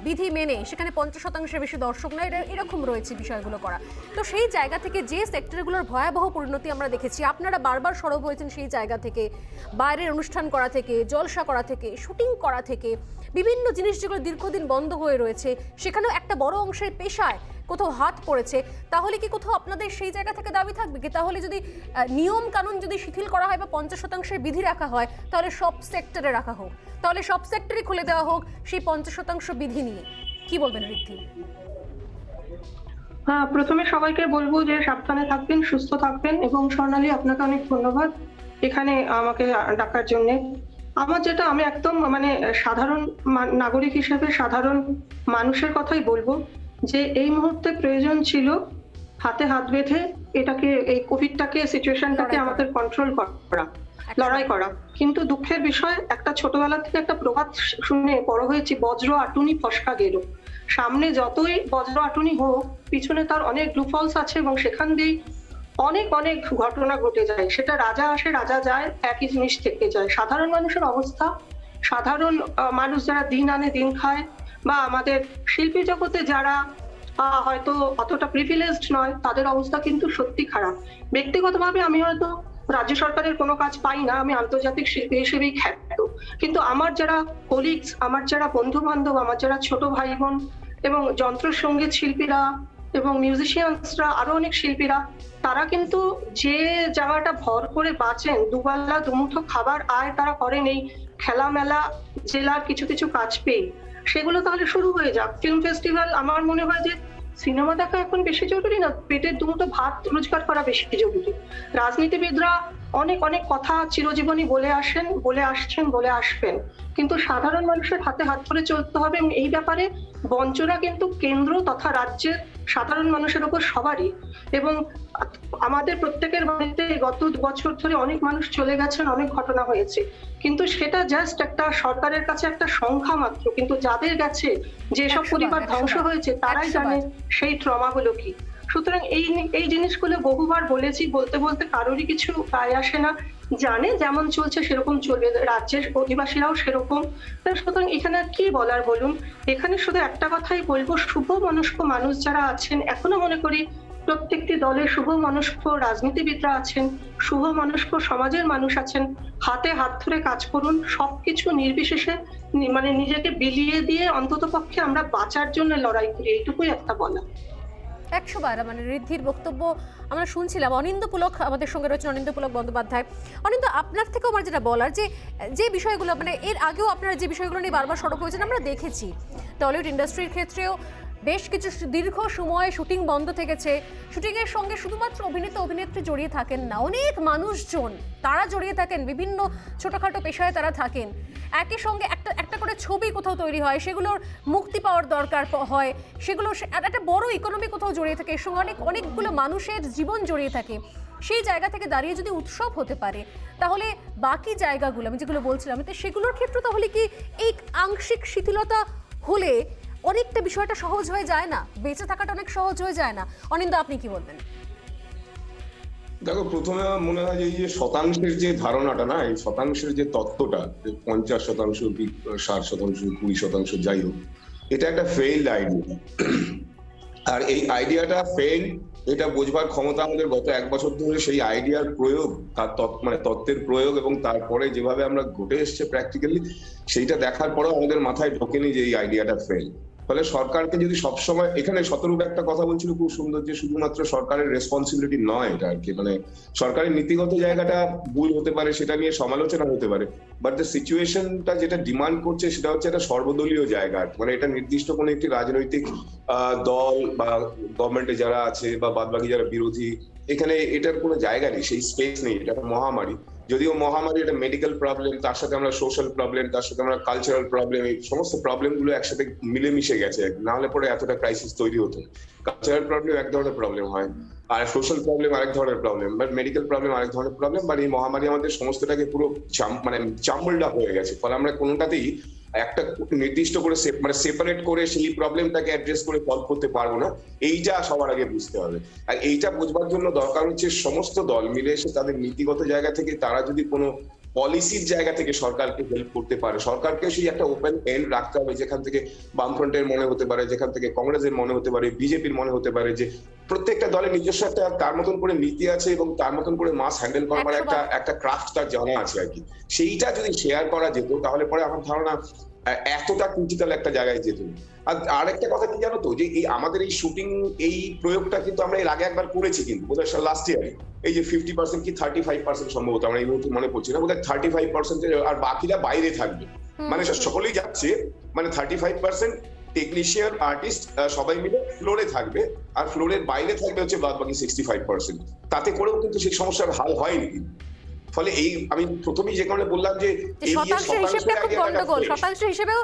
বিধি মেনে সেখানে 50%-এর বেশি দর্শক নয়, এরকম রয়েছে বিষয়গুলো করা। তো সেই জায়গা থেকে যে সেক্টরগুলোর ভয়াবহ পরিণতি আমরা দেখেছি, আপনারা বারবার সরব হয়েছেন সেই জায়গা থেকে, বাইরের অনুষ্ঠান করা থেকে, জলসা করা থেকে, শুটিং করা থেকে, বিভিন্ন জিনিস যেগুলো দীর্ঘদিন বন্ধ হয়ে রয়েছে, সেখানেও একটা বড় অংশের পেশায় কোথাও হাত পড়েছে, তাহলে কি কোথাও আপনাদের সেই জায়গা থেকে দাবি থাকবে কি? তাহলে যদি নিয়ম কানুন যদি শিথিল করা হয় বা 50% বিধি রাখা হয়, তাহলে সব সেক্টরে রাখা হোক, তাহলে সব সেক্টরে খুলে দেওয়া হোক সেই 50% বিধি নিয়ে। কি বলবেন ঋদ্ধি? হ্যাঁ, প্রথমে সবাইকে বলবো যে সাবধানে থাকবেন, সুস্থ থাকবেন, এবং স্বর্ণালী আপনাকে অনেক ধন্যবাদ এখানে আমাকে ডাকার জন্য। আমার যেটা, আমি একদম মানে সাধারণ নাগরিক হিসেবে সাধারণ মানুষের কথাই বলবো যে এই মুহূর্তে প্রয়োজন ছিল হাতে হাত বেঁধে এটাকে, এই কোভিডটাকে, সিচুয়েশনটাকে আমাদের কন্ট্রোল করা, লড়াই করা। কিন্তু দুঃখের বিষয়, একটা ছোটবেলা থেকে একটা প্রবাদ শুনে বড় হয়েছি, বজ্র আটুনি ফসকা গেল। সামনে যতই বজ্র আটুনি হোক, পিছনে তার অনেক গ্লুফলস আছে, এবং সেখান দিয়েই অনেক অনেক ঘটনা ঘটে যায়। সেটা রাজা আসে রাজা যায়, একই জিনিস থেকে যায়। সাধারণ মানুষের অবস্থা, সাধারণ মানুষ যারা দিন আনে দিন খায়, বা আমাদের শিল্পী জগতে যারা হয়তো অতটা প্রিভিলেজড নয়, তাদের অবস্থা কিন্তু সত্যি খারাপ। ব্যক্তিগতভাবে আমি হয়তো রাজ্য সরকারের কোনো কাজ পাই না, আমি আন্তর্জাতিক শিল্পী হিসেবেই খ্যাত, কিন্তু আমার যারা কলিগস, আমার যারা বন্ধু বান্ধব, আমার যারা ছোট ভাই বোন এবং যন্ত্রসঙ্গীত শিল্পীরা এবং মিউজিশিয়ানসরা, আরো অনেক শিল্পীরা, তারা কিন্তু যে জায়গাটা ভর করে বাঁচেন, দুবেলা দুমুঠো খাবার আয় তারা করেন এই খেলা মেলা জেলার কিছু কিছু কাজ পেয়ে, সেগুলো তাহলে শুরু হয়ে যাক। ফিল্ম ফেস্টিভ্যাল, আমার মনে হয় যে সিনেমা দেখা এখন বেশি জরুরি না, পেটের দুমুঠো ভাত রোজগার করা বেশি জরুরি। রাজনীতিবিদরা অনেক অনেক কথা চিরজীবনী বলে আসেন, বলে আসছেন, বলে আসবেন, কিন্তু সাধারণ মানুষের হাতে হাত ধরে চলতে হবে। এই ব্যাপারে বঞ্চনা কিন্তু কেন্দ্র তথা রাজ্যের সাধারণ মানুষের উপর সবারই। এবং আমাদের প্রত্যেকের বাড়িতে গত 2 বছর ধরে অনেক মানুষ চলে গেছেন, অনেক ঘটনা হয়েছে, কিন্তু সেটা জাস্ট একটা সরকারের কাছে একটা সংখ্যা মাত্র। কিন্তু যাদের গেছে, যেসব পরিবার ধ্বংস হয়েছে, তারাই জানে সেই ট্রমাগুলো কি। সুতরাং এই জিনিসগুলো বহুবার বলেছি, বলতে বলতে কারোরই কিছু গায়ে আসে না, জানে যেমন চলছে সেরকম চলবে, রাজ্যের অধিবাসীরাও সেরকম। সুতরাং এখানে কি বলার বলুন, এখানে শুধু একটা কথাই বলবো, শুভ মনস্ক মানুষ যারা আছেন, এখনো মনে করি প্রত্যেকটি দলে শুভ মনস্ক রাজনীতিবিদরা আছেন, শুভ মনস্ক সমাজের মানুষ আছেন, হাতে হাত ধরে কাজ করুন, সবকিছু নির্বিশেষে মানে নিজেকে বিলিয়ে দিয়ে অন্তত পক্ষে আমরা বাঁচার জন্য লড়াই করি, এইটুকুই একটা বলা। 100 বার মানে ঋদ্ধির বক্তব্য আমরা শুনছিলাম। অনিন্দ্য পুলক আমাদের সঙ্গে রয়েছেন, অনিন্দ্য পুলক বন্দ্যোপাধ্যায়। অনিন্দ্য, আপনার থেকেও আমার যেটা বলার, যে বিষয়গুলো মানে এর আগেও আপনারা যে বিষয়গুলো নিয়ে বারবার সরব হয়েছেন আমরা দেখেছি, টলিউড ইন্ডাস্ট্রির ক্ষেত্রেও বেশ কিছু দীর্ঘ সময় শুটিং বন্ধ থেকেছে। শুটিংয়ের সঙ্গে শুধুমাত্র অভিনেতা অভিনেত্রী জড়িয়ে থাকেন না, অনেক মানুষজন তারা জড়িয়ে থাকেন, বিভিন্ন ছোটোখাটো পেশায় তারা থাকেন। একই সঙ্গে একটা করে ছবি কোথাও তৈরি হয়, সেগুলোর মুক্তি পাওয়ার দরকার হয়, সেগুলো একটা বড় ইকোনমি কোথাও জড়িয়ে থাকে, এর সঙ্গে অনেকগুলো মানুষের জীবন জড়িয়ে থাকে। সেই জায়গা থেকে দাঁড়িয়ে যদি উৎসব হতে পারে, তাহলে বাকি জায়গাগুলো আমি যেগুলো বলছিলাম, সেগুলোর ক্ষেত্রে তাহলে কি এই আংশিক শিথিলতা হলে অনেকটা বিষয়টা সহজ হয়ে যায় না, বেঁচে থাকাটা অনেক সহজ হয়ে যায় না? অনিন্দ, আপনি কি বলবেন? দেখো, প্রথমে আমার মনে হয় যে এই যে শতাংশের যে ধারণাটা না, এই শতাংশের যে তত্ত্বটা, 50%, 60%, 20% যাই হোক, এটা একটা ফেইল্ড আইডিয়া। আর এই আইডিয়াটা ফেইল, এটা বোঝবার ক্ষমতা আমাদের গত 1 বছর ধরে সেই আইডিয়ার প্রয়োগ, তার মানে তত্ত্বের প্রয়োগ, এবং তারপরে যেভাবে আমরা ঘটে এসছে প্র্যাকটিক্যালি, সেইটা দেখার পরেও আমাদের মাথায় ঢোকেনি যে এই আইডিয়াটা ফেল। ফলে সরকারকে যদি সবসময়, এখানে শতরূপ একটা কথা বলছিল খুব সুন্দর, যে শুধুমাত্র সরকারের রেসপন্সিবিলিটি নয় এটা আর কি, মানে সরকারের নীতিগত জায়গাটা ভুল হতে পারে, সেটা নিয়ে সমালোচনা হতে পারে, বাট দ্য সিচুয়েশনটা যেটা ডিমান্ড করছে সেটা হচ্ছে একটা সর্বদলীয় জায়গা, মানে এটা নির্দিষ্ট কোনো একটি রাজনৈতিক দল বা গভর্নমেন্টে যারা আছে বা বাদবাকি যারা বিরোধী, এখানে এটার কোনো জায়গা নেই, সেই স্পেস নেই। এটা একটা মহামারী, যদিও মহামারী এটা মেডিকেল প্রবলেম, তার সাথে আমরা সোশ্যাল প্রবলেম, তার সাথে আমরা কালচারাল প্রবলেম, এই সমস্ত প্রবলেম গুলো একসাথে মিলেমিশে গেছে, না হলে পরে এতটা ক্রাইসিস তৈরি হতো। কালচারাল প্রবলেম এক ধরনের প্রবলেম হয়, আর সোশ্যাল প্রবলেম আরেক ধরনের প্রবলেম, বাট মেডিকেল প্রবলেম আরেক ধরনের প্রবলেম। বাট এই মহামারী আমাদের সমস্তটাকে পুরো মানে চাম্বলড আপ হয়ে গেছে, ফলে আমরা কোনোটাতেই একটা নির্দিষ্ট করে মানে সেপারেট করে সেই প্রবলেমটাকে অ্যাড্রেস করে সলভ করতে পারবো না, এইটা সবার আগে বুঝতে হবে। আর এইটা বুঝবার জন্য দরকার হচ্ছে সমস্ত দল মিলে এসে তাদের নীতিগত জায়গা থেকে তারা যদি কোনো পলিসির জায়গা থেকে সরকারকে হেল্প করতে পারে, সরকারকে সেই একটা ওপেন এন্ড রাখতে হবে, যেখান থেকে বামফ্রন্টের মনে হতে পারে, যেখান থেকে কংগ্রেসের মনে হতে পারে, বিজেপির মনে হতে পারে, যে প্রত্যেকটা দলের নিজস্ব একটা তার মতন করে নীতি আছে এবং তার মতন করে মাস হ্যান্ডেল করবার একটা ক্রাফট তার জানা আছে আর কি। সেইটা যদি শেয়ার করা যেত, তাহলে পরে আমার ধারণা এতটা ক্রিটিক্যাল একটা জায়গায় যেত। আর আরেকটা কথা কি জানো তো, যে এই আমাদের এই শুটিং এই প্রয়োগটা কিন্তু আমরা এর আগে একবার করেছি, কিন্তু বোধহয় লাস্ট ইয়ারে, এই যে 50% কি 35% সম্ভবত, আমরা এই মুহূর্তে মনে পড়ছি না, বোধহয় 35%, আর বাকিরা বাইরে থাকবে, মানে সকলেই যাচ্ছে, মানে 35% টেকনিশিয়ান, আর্টিস্ট সবাই মিলে ফ্লোরে থাকবে, আর ফ্লোরের বাইরে থাকবে হচ্ছে বাদ বাকি 65%। তাতে করেও কিন্তু সেই সমস্যার হাল হয়নি। ফলে এই আমি প্রথমেই যে কারণে বললাম যে এই শতাংশ হিসেবটা খুব গন্ডগোল, শতাংশ হিসেবেও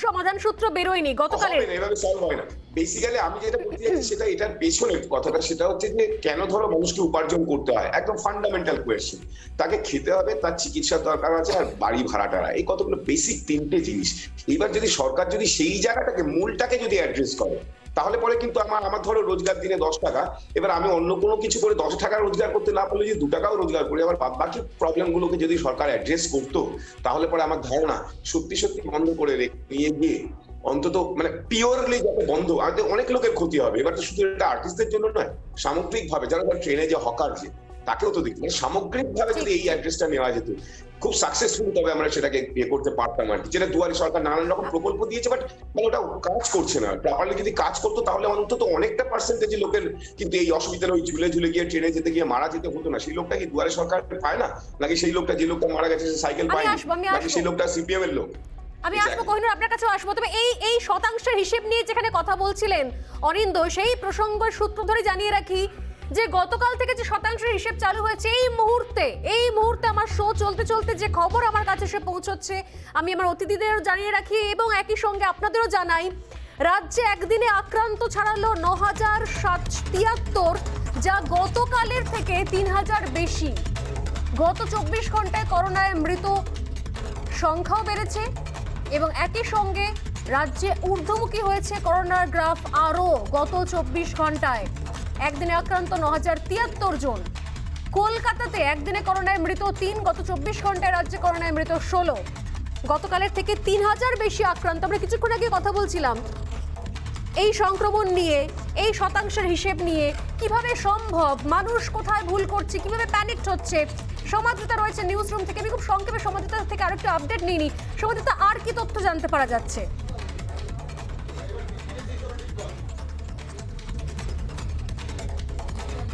সমাধান সূত্র বেরোয়নি গতকালে, এভাবে সলভ হয় না। বেসিক্যালি আমি যেটা বলতে চাইছি সেটা এটার পেছনে কথাটা, সেটা হচ্ছে যে কেন ধরো মানুষকে উপার্জন করতে হয়, একদম ফান্ডামেন্টাল কোয়েশ্চেন। তাকে খেতে হবে, তার চিকিৎসার দরকার আছে, আর বাড়ি ভাড়াটা, এই কতগুলো বেসিক তিনটে জিনিস। এবার যদি সরকার যদি সেই জায়গাটাকে, মূলটাকে যদি অ্যাড্রেস করে, তাহলে পরে কিন্তু আমার ধরো রোজগার দিনে 10 টাকা, এবার আমি অন্য কোনো কিছু করে 10 টাকা রোজগার করতে না পারলে যদি 2 টাকাও রোজগার করি, আবার বাকি প্রবলেম গুলোকে যদি সরকার অ্যাড্রেস করতো, তাহলে পরে আমার ধারণা সত্যি সত্যি বন্ধ করে নিয়ে গিয়ে অন্তত মানে পিওরলি যাতে বন্ধ, আর অনেক লোকের ক্ষতি হবে। এবার তো শুধু এটা আর্টিস্টদের জন্য নয়, সামগ্রিক ভাবে যারা ট্রেনে যে হকার, যে তাকেও তো দেখতে, মানে সামগ্রিক ভাবে যদি এই অ্যাড্রেসটা নেওয়া যেত খুব সাকসেসফুল, তবে আমরা সেটাকে ইয়ে করতে পারতাম আর কি। যেটা দুয়ারে সরকার নানান রকম প্রকল্প দিয়েছে, বাট ওটা কাজ করছে না প্রপারলি। যদি কাজ করতো তাহলে অন্তত অনেকটা পার্সেন্টেজ লোকের কিন্তু এই অসুবিধার ওই ঝুলে ঝুলে গিয়ে ট্রেনে যেতে গিয়ে মারা যেতে হতো না। সেই লোকটা কি দুয়ারে সরকার পায় না, নাকি সেই লোকটা যে লোকটা মারা গেছে সে সাইকেল পায়, নাকি সেই লোকটা সিপিএম এর লোক? আমি আসবো কোহিনুর, আপনার কাছেও আসবো। তবে এই শতাংশের হিসেব নিয়ে যেখানে কথা বলছিলেন অরিন্দ, সেই প্রসঙ্গের সূত্র ধরে জানিয়ে রাখি যে গতকাল থেকে যে শতাংশের হিসেব চালু হয়েছে, এই মুহূর্তে আমার শো চলতে চলতে যে খবর আমার কাছে এসে পৌঁছচ্ছে, আমি আমার অতিথিদের জানিয়ে রাখি এবং একই সঙ্গে আপনাদেরও জানাই, রাজ্যে একদিনে আক্রান্ত ছাড়ালো ৯,৭৭৩, যা গতকালের থেকে ৩,০০০ বেশি। গত ২৪ ঘন্টায় করোনায় মৃত সংখ্যাও বেড়েছে এবং একই সঙ্গে রাজ্যে ঊর্ধ্বমুখী হয়েছে করোনার গ্রাফ আরও। গত ২৪ ঘন্টায় একদিনে আক্রান্ত ৯,০৭৩ জন। কলকাতাতে একদিনে করোনায় মৃত ৩, গত ২৪ ঘন্টায় রাজ্যে করোনায় মৃত ১৬। গতকালের থেকে ৩,০০০ বেশি আক্রান্ত। আমরা কিছুক্ষণ আগে কথা বলছিলাম এই সংক্রমণ নিয়ে, এই শতাংশের হিসেব নিয়ে, কিভাবে সম্ভব, মানুষ কোথায় ভুল করছে, কিভাবে প্যানিকড হচ্ছে। সমাজতা রয়েছে নিউজ রুম থেকে, আমি খুব সংক্ষেপে সমাজতা থেকে আরেকটু আপডেট নিয়ে নিই। সমাজতা, আর কি তথ্য জানতে পারা যাচ্ছে?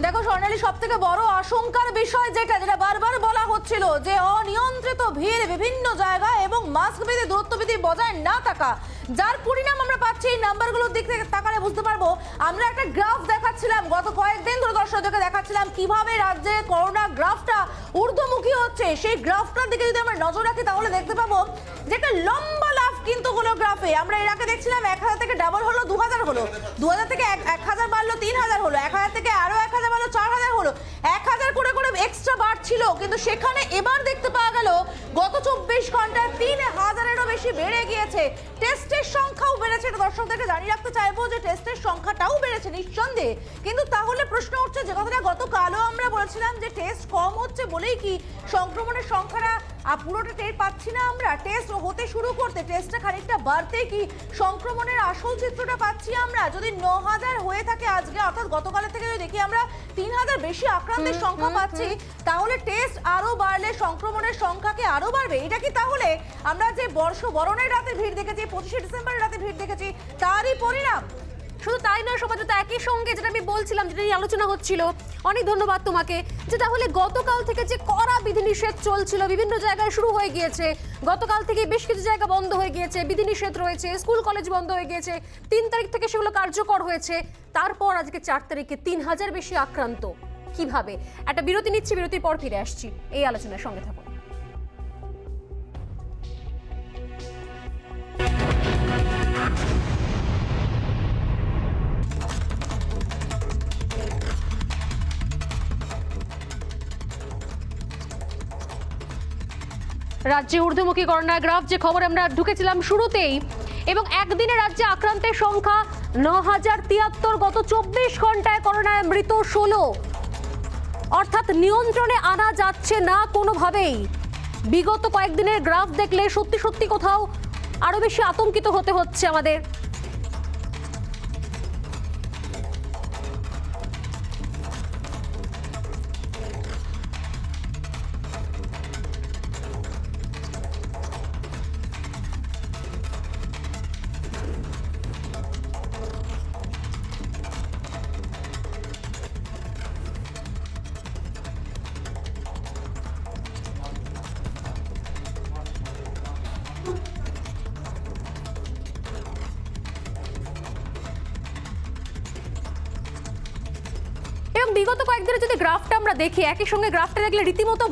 দেখো স্বর্ণালী, সব থেকে বড় আশঙ্কার বিষয় যেটা বারবার বলা হচ্ছিল, যে অনিয়ন্ত্রিত ভিড় বিভিন্ন জায়গায় এবং মাস্ক বিধি, দূরত্ব বিধি বজায় না থাকা, যার পরিণাম আমরা পাচ্ছি। এই নাম্বারগুলোর দিক থেকে তাকালে বুঝতে পারবো। আমরা একটা গ্রাফ দেখাচ্ছিলাম গত কয়েকদিন ধরে, দর্শকদেরকে দেখাচ্ছিলাম কিভাবে রাজ্যে করোনা গ্রাফটা ঊর্ধ্বমুখী হচ্ছে। সেই গ্রাফটার দিকে যদি আমরা নজর রাখি তাহলে দেখতে পাবো যে একটা লম্বা লাফ কিন্তু হলো গ্রাফে। আমরা এর আগে দেখছিলাম ১,০০০ থেকে ডাবল হলো ২,০০০ হলো, ২,০০০ থেকে ১,০০০ বাড়লো ৩,০০০ হলো, ১,০০০ থেকে আরো ১,০০০ বাড়লো ৪,০০০ হলো, ১,০০০ করে করে এক্সট্রা বাড়ছিল। কিন্তু সেখানে এবার দেখতে পাওয়া গেল গত ২৪ ঘন্টায় ৩,০০০-এরও বেশি বেড়ে গিয়েছে। টেস্টের সংখ্যাও বেড়েছে। এটা দর্শকদেরকে জানিয়ে রাখতে চাইবো যে টেস্টের সংখ্যাটাও বেড়েছে নিঃসন্দেহে। কিন্তু তাহলে প্রশ্ন উঠছে যে কথাটা গতকালও আমরা বলেছিলাম, যে টেস্ট কম হচ্ছে বলেই কি সংক্রমণের সংখ্যাটা পুরোটা টের পাচ্ছি না আমরা? টেস্ট হতে শুরু করতে, টেস্টটা খানিকটা বাড়তে কি সংক্রমণের আসল চিত্রটা পাচ্ছি আমরা? যদি ৯,০০০ হয়ে থাকে আজকে, অর্থাৎ গতকালের থেকে যদি দেখি আমরা ৩,০০০ বেশি আক্রান্তের সংখ্যা পাচ্ছি, তাহলে টেস্ট আরো বাড়লে সংক্রমণের সংখ্যাকে আরো বাড়বে। এটা কি তাহলে আমরা যে বর্ষবরণের রাতে ভিড় দেখেছি, ২৫শে ডিসেম্বরের রাতে ভিড় দেখেছি, তারই পরিণাম? শুধু তাই নয় সমাজতা, একই সঙ্গে যেটা আমি বলছিলাম, যেটা নিয়ে আলোচনা হচ্ছিল, অনেক ধন্যবাদ তোমাকে, যে তাহলে গতকাল থেকে যে কড়া বিধিনিষেধ চলছিল, বিভিন্ন জায়গায় শুরু হয়ে গিয়েছে, গতকাল থেকে বেশ কিছু জায়গা বন্ধ হয়ে গিয়েছে, বিধিনিষেধ রয়েছে, স্কুল কলেজ বন্ধ হয়ে গিয়েছে, ৩ তারিখ থেকে সেগুলো কার্যকর হয়েছে, তারপর আজকে ৪ তারিখে ৩,০০০ বেশি আক্রান্ত। কিভাবে? একটা বিরতি নিচ্ছি, বিরতির পর ফিরে আসছি এই আলোচনার সঙ্গে থাকুন। রাজ্যে ঊর্ধ্বমুখী করোনার গ্রাফ, যে খবর আমরা ঢুকেছিলাম শুরুতেই, এবং একদিনে রাজ্যে আক্রান্তের সংখ্যা ৯,০৭৩। গত ২৪ ঘন্টায় করোনায় মৃত ১৬। অর্থাৎ নিয়ন্ত্রণে আনা যাচ্ছে না কোনোভাবেই। বিগত কয়েকদিনের গ্রাফ দেখলে সত্যি সত্যি কোথাও আরো বেশি আতঙ্কিত হতে হচ্ছে আমাদের। বিগত কয়েকদিনে যদি গ্রাফটা আমরা দেখি, একই সঙ্গে গ্রাফটা দেখলে রীতিমতো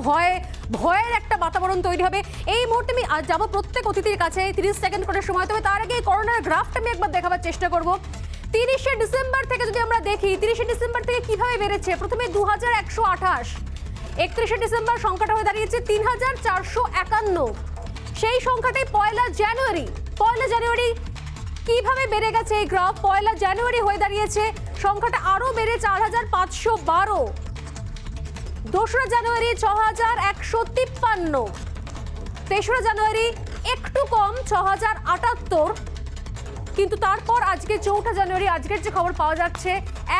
ভয়ের একটা বাতাবরণ তৈরি হবে। এই মুহূর্তে আমি যাবো প্রত্যেক অতিথির কাছে, 30 সেকেন্ড করে সময়, তবে তার আগে এই করোনার গ্রাফটা আমি একবার দেখাবার চেষ্টা করব। 30শে ডিসেম্বর থেকে যদি আমরা দেখি, 30শে ডিসেম্বর থেকে কিভাবে বেড়েছে, প্রথমে 2128, 31শে ডিসেম্বর সংখ্যাটা হয়ে দাঁড়িয়েছে 3451। সেই সংখ্যাটাই পয়লা জানুয়ারি কিভাবে বেড়ে গেছে এই গ্রাফ, পয়লা জানুয়ারি হয়ে দাঁড়িয়েছে সংখ্যাটা আরো বেড়ে 4512, 2রা জানুয়ারি 6153, 3রা জানুয়ারি একটু কম 6078, কিন্তু তারপর আজকে 4ঠা জানুয়ারি আজকের যে খবর পাওয়া যাচ্ছে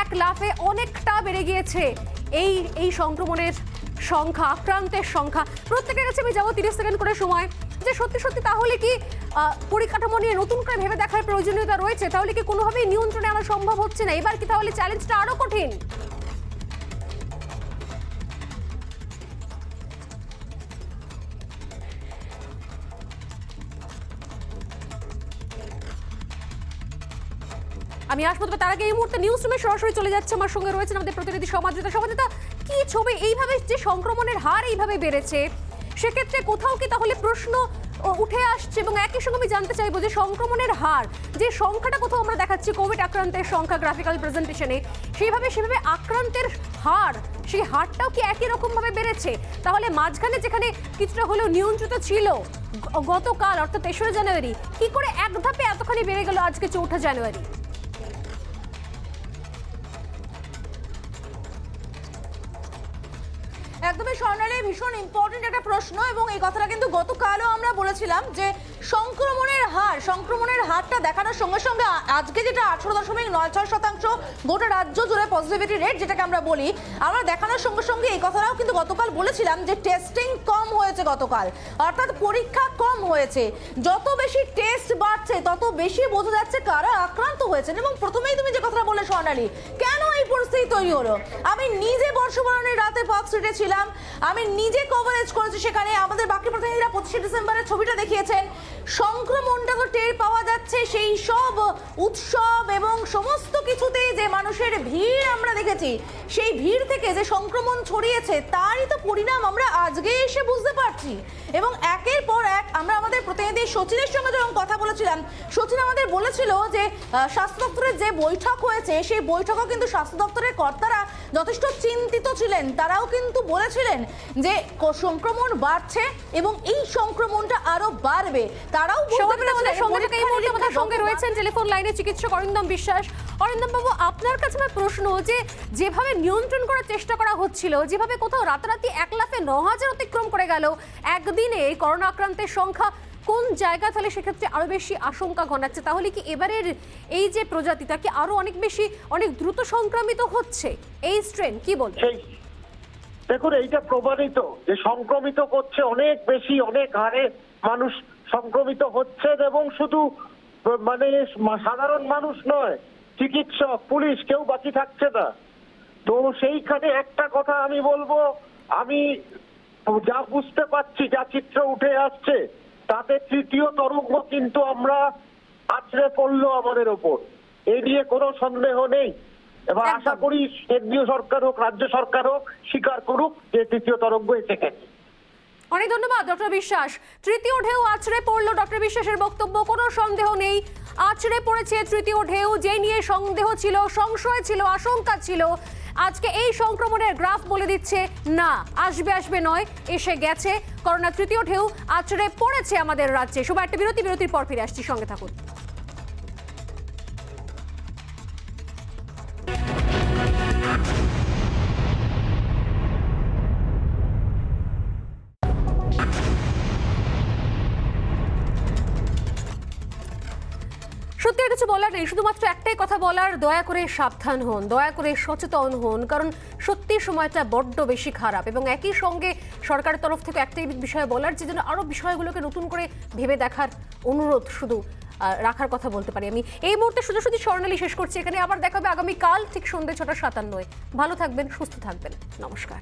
1 লাফে অনেকটা বেড়ে গিয়েছে এই সংক্রমণের সংখ্যা, আক্রান্তের সংখ্যা। প্রত্যেকের কাছে আমি যাবো 30 সেকেন্ড করে সময়, যে সত্যি তাহলে কি পরিকাঠামো নিয়ে নতুন করে ভেবে দেখার প্রয়োজনীয়তা রয়েছে, তাহলে কি কোনোভাবেই নিয়ন্ত্রণে আনা সম্ভব হচ্ছে না, এবার কি তাহলে চ্যালেঞ্জটা আরো কঠিন? আমি আসবো, তবে তার আগে এই মুহূর্তে নিউজ রুমে সরাসরি চলে যাচ্ছে, আমার সঙ্গে রয়েছেন আমাদের প্রতিনিধি সমাজতা। কি ছবি, এইভাবে যে সংক্রমণের হার এইভাবে বেড়েছে, সেক্ষেত্রে কোথাও কি তাহলে প্রশ্ন উঠে আসছে, এবং একই সঙ্গে আমি জানতে চাইবো যে সংক্রমণের হার, যে সংখ্যাটা কোথাও আমরা দেখাচ্ছি কোভিড আক্রান্তের সংখ্যা গ্রাফিক্যাল প্রেজেন্টেশনে, সেইভাবে আক্রান্তের হার, সেই হারটাও কি একই রকম ভাবে বেড়েছে? তাহলে মাঝখানে যেখানে কিছুটা হলেও নিয়ন্ত্রিত ছিল গতকাল অর্থাৎ 3রা জানুয়ারি, কি করে এক ধাপে এতখানি বেড়ে গেল আজকে 4ঠা জানুয়ারি? একদমই স্বর্ণালী, ভীষণ ইম্পর্টেন্ট একটা প্রশ্ন, এবং এই কথাটা কিন্তু গতকালও আমরা বলেছিলাম যে সংক্রমণের হারটা দেখানোর সঙ্গে সঙ্গে আজকে যেটা 18.96% গোটা রাজ্য জুড়ে পজিটিভিটি রেট যেটাকে আমরা বলি, আমরা দেখানোর সঙ্গে সঙ্গে এই কথাটাও কিন্তু গতকাল বলেছিলাম যে টেস্টিং কম হয়েছে গতকাল, অর্থাৎ পরীক্ষা কম হয়েছে। যত বেশি টেস্ট বাড়ছে তত বেশি বোঝা যাচ্ছে কারা আক্রান্ত হয়েছেন। এবং প্রথমেই তুমি যে কথাটা বললে স্বর্ণালী, কেন এই পরিস্থিতি তৈরি হলো, আমি নিজে বর্ষবরণের রাতে পার্ক স্ট্রিটে ছিলাম, আমি নিজে কভারেজ করেছি, সেখানে আমাদের বাকি প্রতিনিধিরা 25শে ডিসেম্বরের ছবিটা দেখিয়েছেন। সংক্রমণটা তো টের পাওয়া যাচ্ছে সেই সব উৎসব এবং সমস্ত কিছুতে যে মানুষের ভিড় আমরা দেখেছি, সেই ভিড় থেকে যে সংক্রমণ ছড়িয়েছে তারই তো পরিণাম আমরা আজকে এসে বুঝতে পারছি। এবং একের পর এক আমরা আমাদের প্রতিনিধি সচিনের সঙ্গে যখন কথা বলেছিলাম, সচিন আমাদের বলেছিল যে স্বাস্থ্য দপ্তরের যে বৈঠক হয়েছে সেই বৈঠকও কিন্তু স্বাস্থ্য দপ্তরের কর্তারা যথেষ্ট চিন্তিত ছিলেন, তারাও কিন্তু বলেছিলেন যে সংক্রমণ বাড়ছে এবং এই সংক্রমণটা আরো বাড়বে। তারাও সঙ্গে রয়েছেন টেলিফোন লাইনে চিকিৎসক অরিন্দম বিশ্বাস। অরিন্দম বাবু, আপনার কাছে আমার প্রশ্ন, যে যেভাবে নিয়ন্ত্রণ করার চেষ্টা করা হচ্ছিল, যেভাবে কোথাও রাতারাতি 1 লাফে 9000 অতিক্রম করে গেল একদিনে এই করোনা আক্রান্তের সংখ্যা, কোন জায়গা তাহলে সেক্ষেত্রে আরো বেশি আশঙ্কা ঘনাচ্ছে? তাহলে কি এবারের এই যে প্রজাতিটা কি আরো অনেক দ্রুত সংক্রামিত হচ্ছে এই স্ট্রেন, কি বলছেন? দেখুন, এইটা প্রমাণিত যে সংক্রমিত করছে অনেক বেশি, অনেক হারে মানুষ সংক্রমিত হচ্ছে, এবং শুধু সাধারণ মানুষ নয়, চিকিৎসক, পুলিশ, কেউ বাকি থাকছে না। তো সেইখানে একটা কথা আমি বলবো, আমি যা বুঝতে পারছি, যা চিত্র উঠে আসছে, তাতে 3য় তরঙ্গ কিন্তু আমরা আছড়ে পড়লো আমাদের ওপর, এই নিয়ে কোনো সন্দেহ নেই। এবার আশা করি কেন্দ্রীয় সরকার হোক, রাজ্য সরকার হোক, স্বীকার করুক যে 3য় তরঙ্গ এসে গেছে। অনেক ধন্যবাদ ডক্টর বিশ্বাস। 3য় ঢেউ আছড়ে পড়লো, ডক্টর বিশ্বাসের বক্তব্য, কোনো সন্দেহ নেই আছড়ে পড়েছে 3য় ঢেউ, যে নিয়ে সন্দেহ ছিল, সংশয় ছিল, আশঙ্কা ছিল, আজকে এই সংক্রমণের গ্রাফ বলে দিচ্ছে না, আসবে নয়, এসে গেছে। করোনা 3য় ঢেউ আছড়ে পড়েছে আমাদের রাজ্যে। সবাই একটা বিরতির পর ফিরে আসছি, সঙ্গে থাকুন। সত্যি আর কিছু বলার নেই, শুধুমাত্র একটাই কথা বলার, দয়া করে সাবধান হন, দয়া করে সচেতন হন, কারণ সত্যি সময়টা বড্ড বেশি খারাপ। এবং একই সঙ্গে সরকারের তরফ থেকে একটাই বিষয় বলার, যে যেন আরো বিষয়গুলোকে নতুন করে ভেবে দেখার অনুরোধ শুধু রাখার কথা বলতে পারি আমি। এই মুহূর্তে সোজাসুজি স্বর্ণালী শেষ করছি এখানে, আবার দেখা হবে আগামীকাল ঠিক সন্ধ্যে 6:57। ভালো থাকবেন, সুস্থ থাকবেন, নমস্কার।